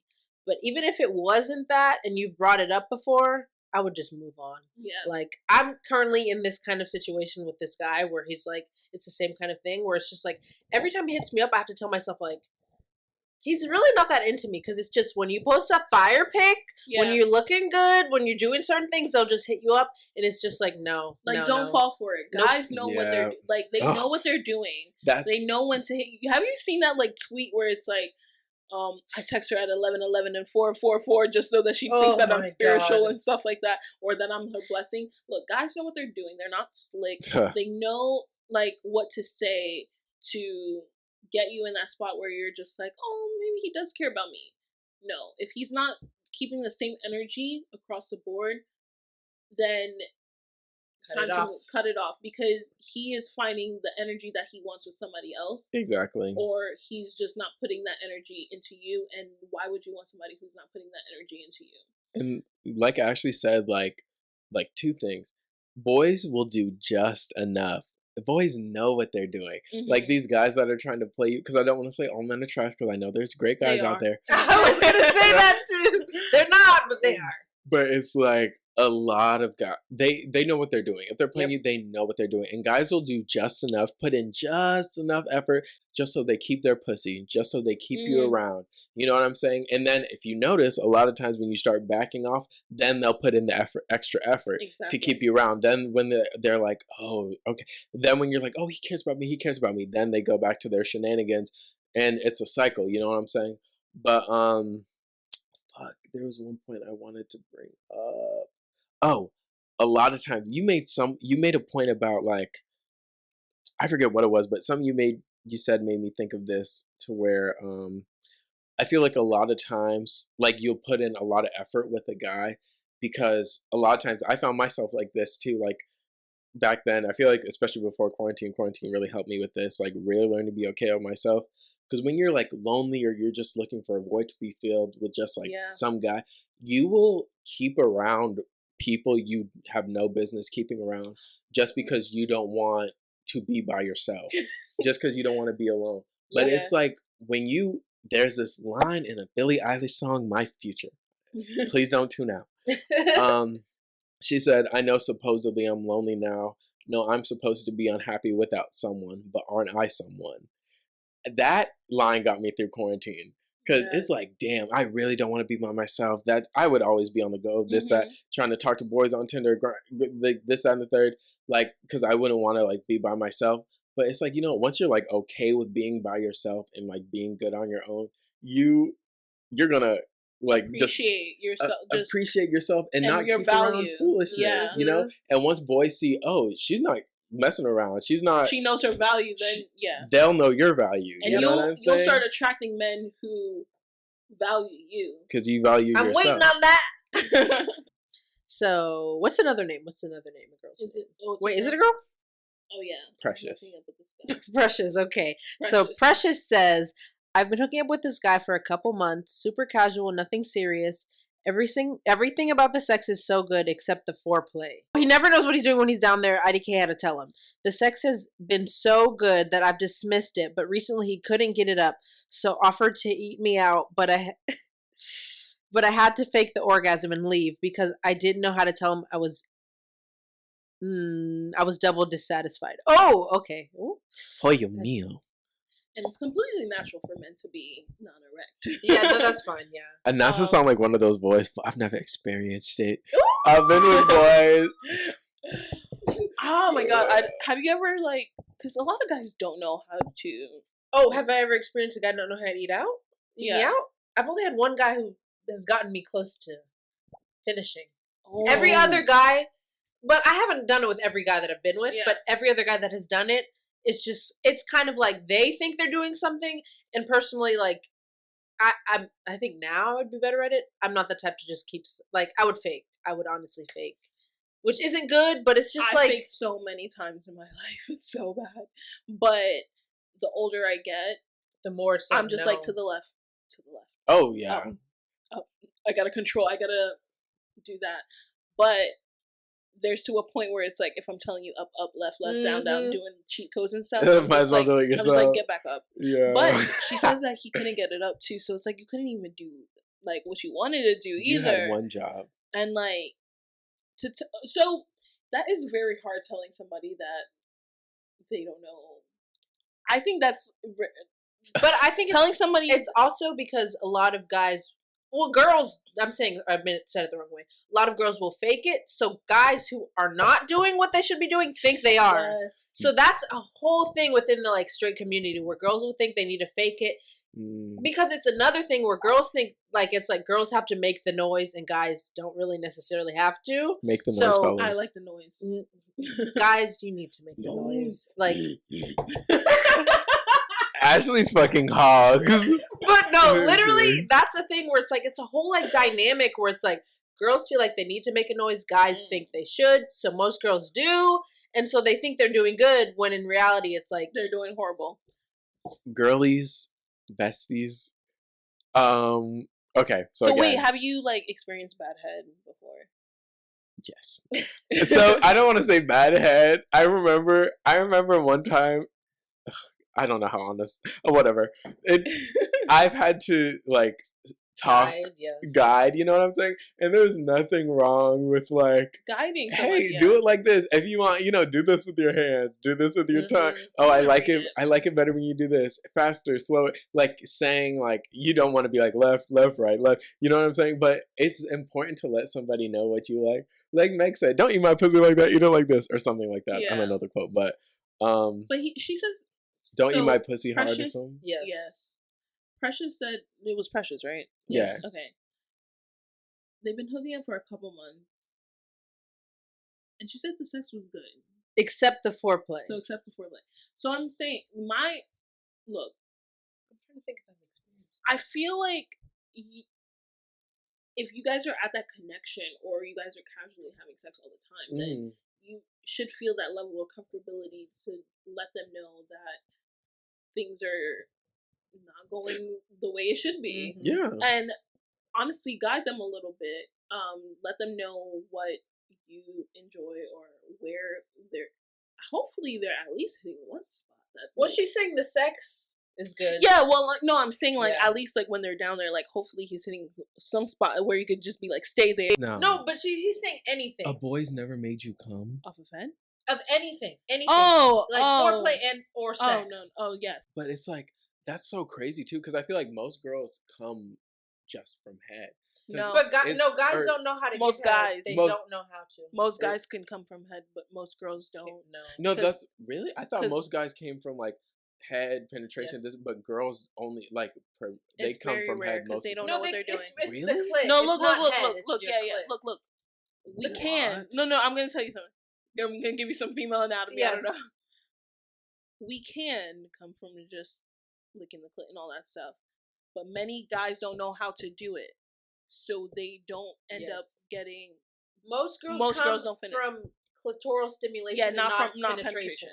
But even if it wasn't that, and you've brought it up before, I would just move on. Yeah. Like, I'm currently in this kind of situation with this guy where he's like, it's the same kind of thing where it's just like, every time he hits me up, I have to tell myself like, he's really not that into me, because it's just when you post a fire pic, when you're looking good, when you're doing certain things, they'll just hit you up, and it's just like, no, don't fall for it. Guys know what they're like. They know what they're doing. They know when to hit you. Have you seen that like tweet where it's like, I text her at 11:11 and 4:44 just so that she thinks that I'm spiritual and stuff like that, or that I'm her blessing. Look, guys know what they're doing. They're not slick. They know like what to say to get you in that spot where you're just like, oh, maybe he does care about me. No, if he's not keeping the same energy across the board, then time to cut it off, because he is finding the energy that he wants with somebody else. Exactly. Or he's just not putting that energy into you, and why would you want somebody who's not putting that energy into you? And like Ashley said, like two things. Boys will do just enough. The boys know what they're doing. Like these guys that are trying to play you, because I don't want to say all men are trash, because I know there's great guys out there. I was going to say that too. They're not, but they are. But it's like a lot of guys, they know what they're doing. If they're playing you, they know what they're doing. And guys will do just enough, put in just enough effort, just so they keep their pussy, just so they keep you around. You know what I'm saying? And then if you notice, a lot of times when you start backing off, then they'll put in the extra effort to keep you around. Then when they're like, oh, okay. Then when you're like, oh, he cares about me, then they go back to their shenanigans, and it's a cycle. You know what I'm saying? But fuck, there was one point I wanted to bring up. Oh, a lot of times you made a point about, like, I forget what it was, but something you said made me think of this, to where I feel like a lot of times, like, you'll put in a lot of effort with a guy, because a lot of times I found myself like this too. Like, back then, I feel like, especially before quarantine really helped me with this, like, really learn to be okay with myself. Because when you're like lonely, or you're just looking for a void to be filled with just like some guy, you will keep around people you have no business keeping around, just because you don't want to be by yourself, just because you don't want to be alone. But it's like, when there's this line in a Billie Eilish song, My Future. Please don't tune out. She said, I know supposedly I'm lonely now. No, I'm supposed to be unhappy without someone, but aren't I someone? That line got me through quarantine. Because it's like, damn, I really don't want to be by myself. That I would always be on the go. This, that, trying to talk to boys on Tinder, this, that, and the third. Like, because I wouldn't want to like be by myself. But it's like, you know, once you're like okay with being by yourself and like being good on your own, you're gonna like appreciate yourself, appreciate yourself and not your kick value. around foolishness, you know. And once boys see, oh, she's not messing around, she knows her value, then they'll know your value, and you know what I'm saying? You'll start attracting men who value you because you value yourself. I'm waiting on that. So what's another name of girls? Is it a girl? Oh yeah, Precious. Precious. Okay. So Precious says, I've been hooking up with this guy for a couple months. Super casual, nothing serious. Everything about the sex is so good except the foreplay. He never knows what he's doing when he's down there. IDK had to tell him. The sex has been so good that I've dismissed it, but recently he couldn't get it up, so offered to eat me out, but I had to fake the orgasm and leave because I didn't know how to tell him I was double dissatisfied. Oh, okay. Pollo mío. And it's completely natural for men to be non-erect. Yeah, no, that's fine, yeah. And not to sound like one of those boys, but I've never experienced it. I've been with boys. Oh my god. Have you ever, like, because a lot of guys don't know how to... Oh, have I ever experienced a guy not know how to eat out? Eat me out? I've only had one guy who has gotten me close to finishing. Oh. Every other guy, but I haven't done it with every guy that I've been with, but every other guy that has done it, it's kind of like they think they're doing something, and personally, like, I think now I would be better at it. I'm not the type to just keep, like, I would honestly fake, which isn't good, but it's just I faked so many times in my life. It's so bad. But the older I get, the more it's like, I'm just like, to the left. Oh, yeah. I gotta do that. But there's to a point where it's like, if I'm telling you up, left, down, doing cheat codes and stuff, might as well do it yourself. I'm just like, get back up. Yeah. But she said that he couldn't get it up too, so it's like you couldn't even do like what you wanted to do either. You had one job. And like so that is very hard telling somebody that they don't know. I think that's, but I think telling somebody, it's also because a lot of guys. Well, girls, I said it the wrong way. A lot of girls will fake it, so guys who are not doing what they should be doing think they are. Yes. So that's a whole thing within the like straight community where girls will think they need to fake it. Because it's another thing where girls think like it's like girls have to make the noise and guys don't really necessarily have to. Make the noise, fellas. I like the noise. Guys, you need to make the noise. Like Ashley's fucking Hauxs. But no, literally, that's a thing where it's like, it's a whole like dynamic where it's like, girls feel like they need to make a noise, guys think they should, so most girls do, and so they think they're doing good, when in reality it's like, they're doing horrible. Girlies, besties. Okay, so again, wait, have you like experienced bad head before? Yes. So I don't want to say bad head. I remember one time, I don't know how honest, or whatever. I've had to like talk, guide, you know what I'm saying? And there's nothing wrong with like guiding. Hey, do it like this. If you want, do this with your hands, do this with your tongue. Oh, I like it. I like it better when you do this. Faster, slower. Like saying like, you don't want to be like left, right, left. You know what I'm saying? But it's important to let somebody know what you like. Like Meg said, don't eat my pussy like that. Eat it like this, or something like that. Yeah. I don't know the quote, but she says, don't eat my pussy hard or something? Yes. Precious said, it was Precious, right? Yes. Okay. They've been hooking up for a couple months. And she said the sex was good. Except the foreplay. So I'm saying, look. I'm trying to think if I've experienced that. I feel like if you guys are at that connection, or you guys are casually having sex all the time, then you should feel that level of comfortability to let them know that things are not going the way it should be. Yeah. And honestly, guide them a little bit. Let them know what you enjoy, or where hopefully they're at least hitting one spot. Well, she's saying the sex is good. Yeah, well, like, no, I'm saying like at least like when they're down there, like hopefully he's hitting some spot where you could just be like, stay there. No, but he's saying anything. A boy's never made you come off of head? Of anything. Oh, like foreplay and or sex. Oh no, oh yes. But it's like That's so crazy too, because I feel like most girls come just from head. No, but guys don't know how to. Most give head. guys They don't know how to. Most guys can come from head, but most girls don't. No, that's really. I thought most guys came from like head penetration, but girls only like they come from head because they don't know what they're doing. It's really? the clit. No, look, look. We can. No, I'm gonna tell you something. I'm gonna give you some female anatomy. Yes. I don't know. We can come from just licking the clit and all that stuff, but many guys don't know how to do it, so they don't end up getting. Most girls don't finish from clitoral stimulation. Yeah, not from penetration.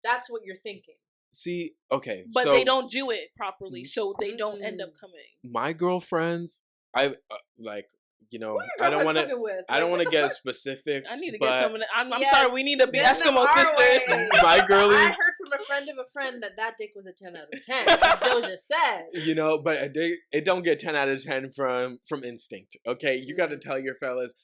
That's what you're thinking. See, okay, but they don't do it properly, so they don't end up coming. My girlfriends, I like. You know, I don't want to get specific. I need to get some of that. I'm sorry, we need to be Eskimo sisters. My girlies. I heard from a friend of a friend that dick was a 10 out of 10. Doja said. You know, but it don't get 10 out of 10 from instinct. Okay, you got to tell your fellas,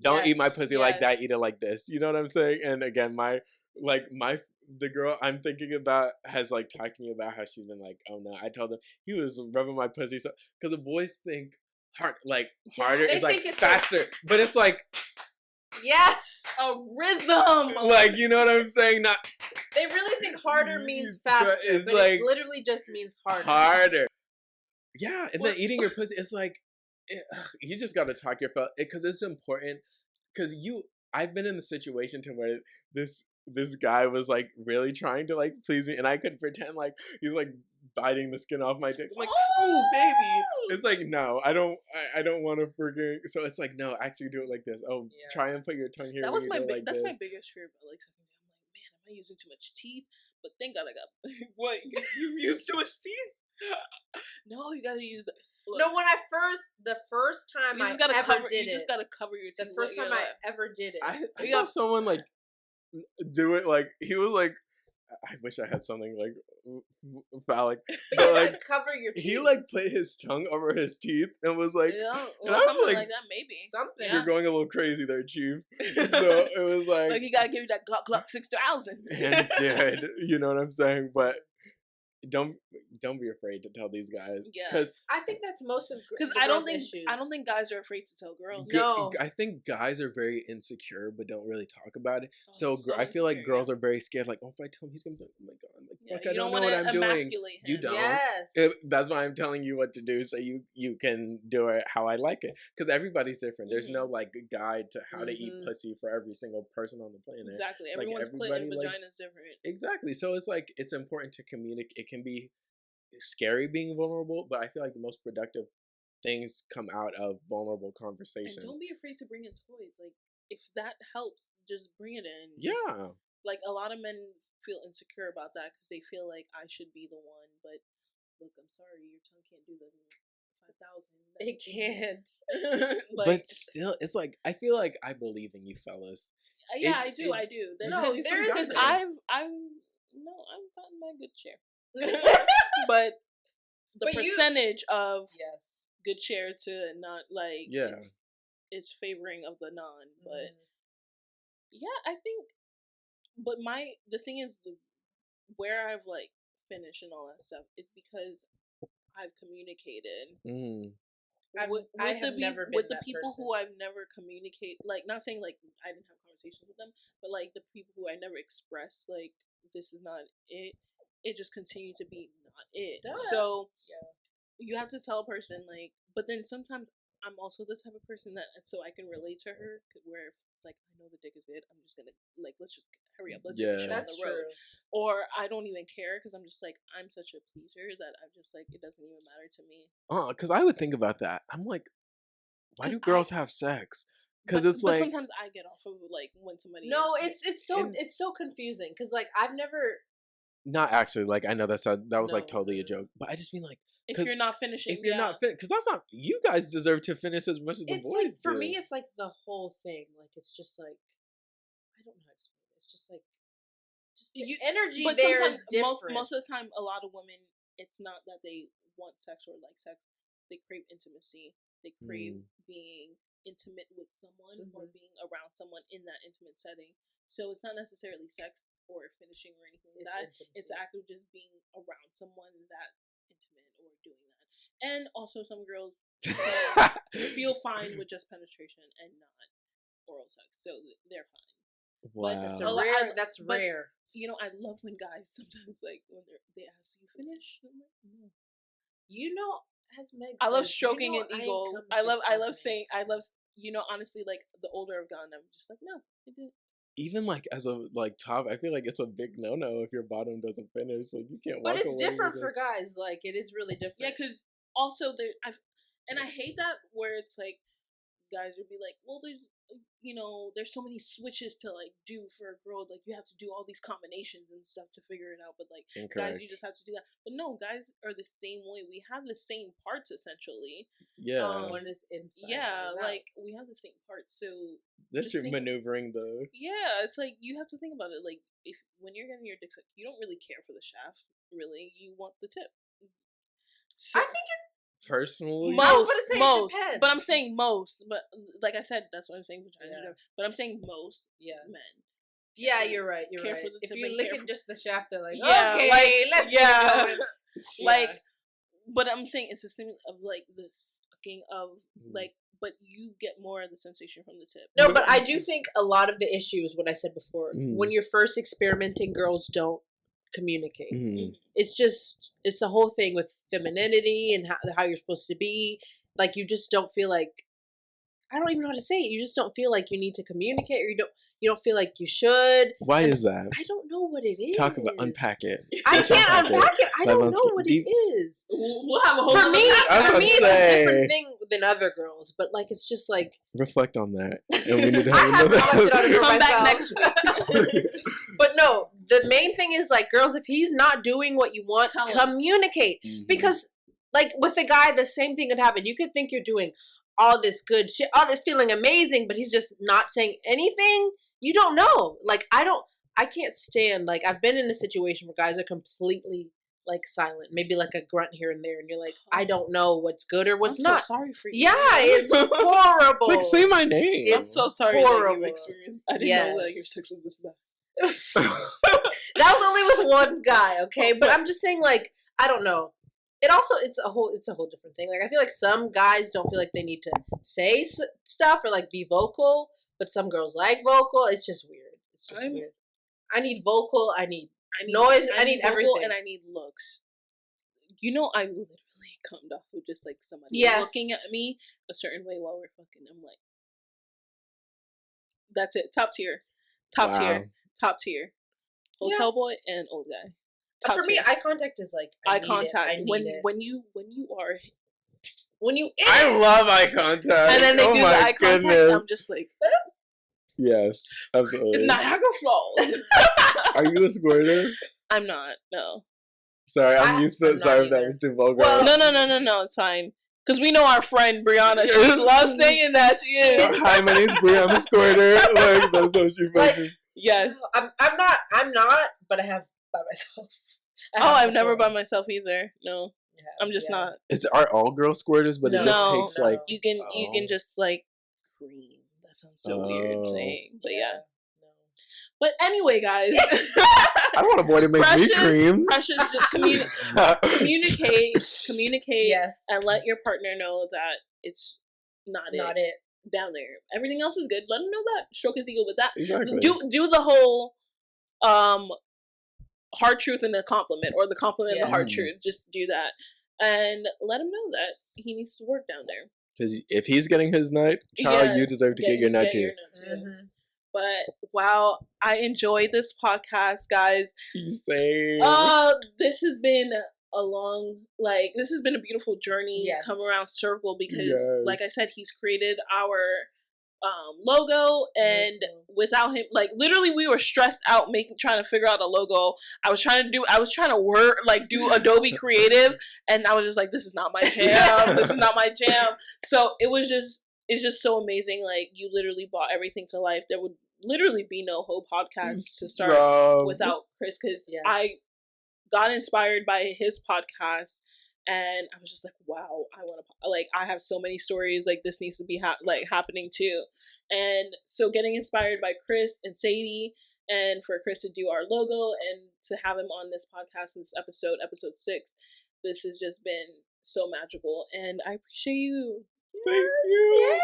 don't eat my pussy like that. Eat it like this. You know what I'm saying? And again, the girl I'm thinking about has like talked to me about how she's been like, oh no, I told him he was rubbing my pussy so because the boys think. Harder is like faster, but it's like a rhythm. Like, you know what I'm saying? Not they really think harder means faster, but like, it literally just means harder. Yeah, and then eating your pussy, it's like you just got to talk your fella because it's important. Because I've been in the situation to where this guy was like really trying to like please me, and I could pretend like he's like biting the skin off my dick. I'm like, oh baby. It's like, no, I don't want to freaking. So it's like, no, actually do it like this. Oh, try and put your tongue here. That was my that's my biggest fear about like something. I'm like, man, am I using too much teeth? But thank God I got what you use too much teeth. No, you gotta use the. Look. No, when the first time I ever did it, you just gotta cover your teeth. The first time I ever did it, I saw someone like do it like he was like. I wish I had something like phallic, but like cover your teeth. He like put his tongue over his teeth and was like, and I was like that maybe something. You're going a little crazy there, Chief. So it was like you gotta give you that Glock 6000. And did, you know what I'm saying? But don't be afraid to tell these guys. Yeah, because I think that's most of because I don't think guys are afraid to tell girls. No, I think guys are very insecure but don't really talk about it. So I feel like girls are very scared. Like, oh, if I tell him, he's gonna be like, oh my god, I'm like, fuck, I don't know what I'm doing. You don't. Yes. That's why I'm telling you what to do, so you can do it how I like it. Because everybody's different. There's no like guide to how to eat pussy for every single person on the planet. Exactly. Everyone's clit and vagina is different. Exactly. So it's like it's important to communicate. It can be scary being vulnerable, but I feel like the most productive things come out of vulnerable conversations. And don't be afraid to bring in toys. Like, if that helps, just bring it in. Yeah. Like, a lot of men feel insecure about that because they feel like I should be the one, but look, I'm sorry, your tongue can't do the 5,000. It can't. But still, it's like, I feel like I believe in you fellas. Yeah, I do. Because I've gotten my good share. but the percentage of good share to not like it's favoring of the non, but I think but the thing is where I've like finished and all that stuff, it's because I've communicated with the people who I've never communicated, like not saying like I didn't have conversations with them, but like the people who I never expressed like this is not it. It just continued to be not it. So you have to tell a person like, but then sometimes I'm also the type of person that so I can relate to her where if it's like I know the dick is good, I'm just gonna like let's just hurry up, let's get the show on the road. Or I don't even care because I'm just like I'm such a pleaser that I'm just like it doesn't even matter to me. Because I would think about that. I'm like, why do girls have sex? Because it's like sometimes I get off of like when somebody. No, it's so confusing because like I've never. Not actually, like I know that was like totally a joke, but I just mean like if you're not finishing, if you're not because that's not you guys deserve to finish as much as the boys. Like, for me, it's like the whole thing. Like it's just like I don't know how to explain it. It's just like the energy but there is different. Most of the time, a lot of women, it's not that they want sex or like sex. They crave intimacy. They crave being intimate with someone or being around someone in that intimate setting. So it's not necessarily sex or finishing or anything like that. Intimacy. It's actually just being around someone that doing that. And also, some girls feel fine with just penetration and not oral sex, so they're fine. Wow. But That's rare. You know, I love when guys sometimes like when they ask you finish. I'm like, no. You know, as Meg I love says, stroking you know, an ego. I love saying. You know, honestly, like the older I've gotten, I'm just like, no, I didn't. Even like as a like top, I feel like it's a big no if your bottom doesn't finish. Like you can't. But walk it's away different with for guys. Like it is really different. Yeah, because also I hate that where it's like guys would be like, well, there's so many switches to like do for a girl. Like you have to do all these combinations and stuff to figure it out. But like guys, you just have to do that. But no, guys are the same way. We have the same parts essentially. Yeah. One is inside. Yeah, like we have the same parts. So that's your maneuvering though. Yeah, it's like you have to think about it. Like when you're getting your dick sucked, you don't really care for the shaft. Really, you want the tip. So, I think it. Personally, most, depends. but I'm saying most. But like I said, that's what I'm saying. But I'm saying most. Men. Yeah, you're right. You're care right. For the if tip you look at just the shaft, they're like, yeah, okay, like, let's yeah, get it going. Like, but I'm saying it's a thing of like the sucking of like, but you get more of the sensation from the tip. No, but I do think a lot of the issue is what I said before. When you're first experimenting, girls don't communicate. It's the whole thing with femininity and how you're supposed to be. Like you just don't feel like, I don't even know how to say it. You just don't feel like you need to communicate, or you don't feel like you should. Why is that? I don't know what it is. Talk about unpack it. I can't unpack it. I don't know what it is. We'll have a whole for me it's a different thing than other girls, but like it's just like reflect on that. And we need to I have reflected on it for Come myself. back next week. But no, the main thing is like, girls, if he's not doing what you want, communicate. Because like with a guy, the same thing could happen. You could think you're doing all this good shit, all this feeling amazing, but he's just not saying anything. You don't know. Like I can't stand, like I've been in a situation where guys are completely like silent, maybe like a grunt here and there, and you're like, I don't know what's good or what's not. So sorry for you. Yeah, it's horrible. It's like, say my name. I'm so sorry horrible. that you experienced. I didn't know that your sex was this bad. That was only with one guy, okay? But I'm just saying, like, I don't know. It's a whole different thing. Like, I feel like some guys don't feel like they need to say stuff or like be vocal, but some girls like vocal. It's just weird. It's just weird. I need vocal. I need noise. I need everything, and I need looks. You know, I literally come off with just like somebody looking at me a certain way while we're fucking. I'm like, that's it. Top tier. Hotel boy and old guy. But for me, eye contact is like eye contact. I need it. When you are. I love eye contact. And then they do the eye contact. I'm just like. Yes, absolutely. It's Niagara Falls. Are you a squirter? I'm not. No. Sorry, I'm used to. Sorry if that was too vulgar. Well, no. It's fine. Because we know our friend Brianna. She loves saying that. She is. Hi, my name's Brianna Squirter. Like that's how she fucking. Yes. I'm not. But I have by myself. I've never by myself either. No. I'm just not. Are all girl squirters? But it just takes like you can just like cream. That sounds so weird saying, but yeah. No. But anyway, guys, I want a boy to make me cream. Precious, just communicate, yes, and let your partner know that it's not it down there. Everything else is good. Let him know that. Stroke his ego with that. Exactly. Do the whole hard truth and the compliment, or the compliment and the hard truth. Just do that, and let him know that he needs to work down there. Because if he's getting his nut, child, you deserve to get your nut too. Mm-hmm. But wow, I enjoyed this podcast, guys. Same. This has been this has been a beautiful journey. Come around circle because, like I said, he's created our logo, and without him, like literally, we were stressed out trying to figure out a logo. I was trying to do Adobe Creative, and I was just like, this is not my jam. This is not my jam. So it's just so amazing. Like you literally brought everything to life. There would literally be no Haux podcast to start without Chris, because I got inspired by his podcast. And I was just like, wow, I have so many stories, like this needs to be happening too. And so getting inspired by Chris and Sadie, and for Chris to do our logo and to have him on this podcast, this episode 6, this has just been so magical, and I appreciate you. Thank you. Yeah.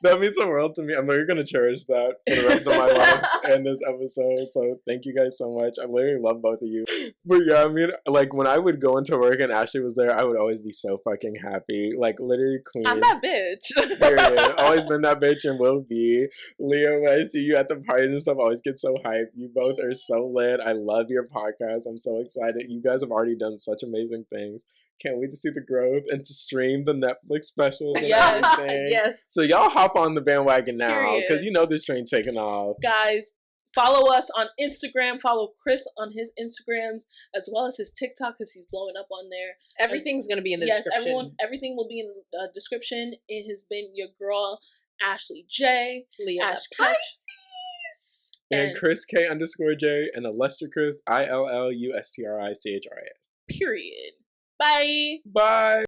That means the world to me. I'm literally gonna cherish that for the rest of my life in this episode. So thank you guys so much. I literally love both of you. But yeah, I mean, like when I would go into work and Ashley was there, I would always be so fucking happy. Like literally queen. I'm that bitch. Period. Always been that bitch and will be. Leo, when I see you at the parties and stuff, I always get so hyped. You both are so lit. I love your podcast. I'm so excited. You guys have already done such amazing things. Can't wait to see the growth and to stream the Netflix specials and everything. Yes. So y'all hop on the bandwagon now because you know this train's taking off. Guys, follow us on Instagram. Follow Chris on his Instagrams as well as his TikTok because he's blowing up on there. Everything's going to be in the description. Everything will be in the description. It has been your girl, Ashley J. Leah Ash Pisces. And Chris K_J and Illustre Chris ILLUSTRICHRIS. Period. Bye. Bye.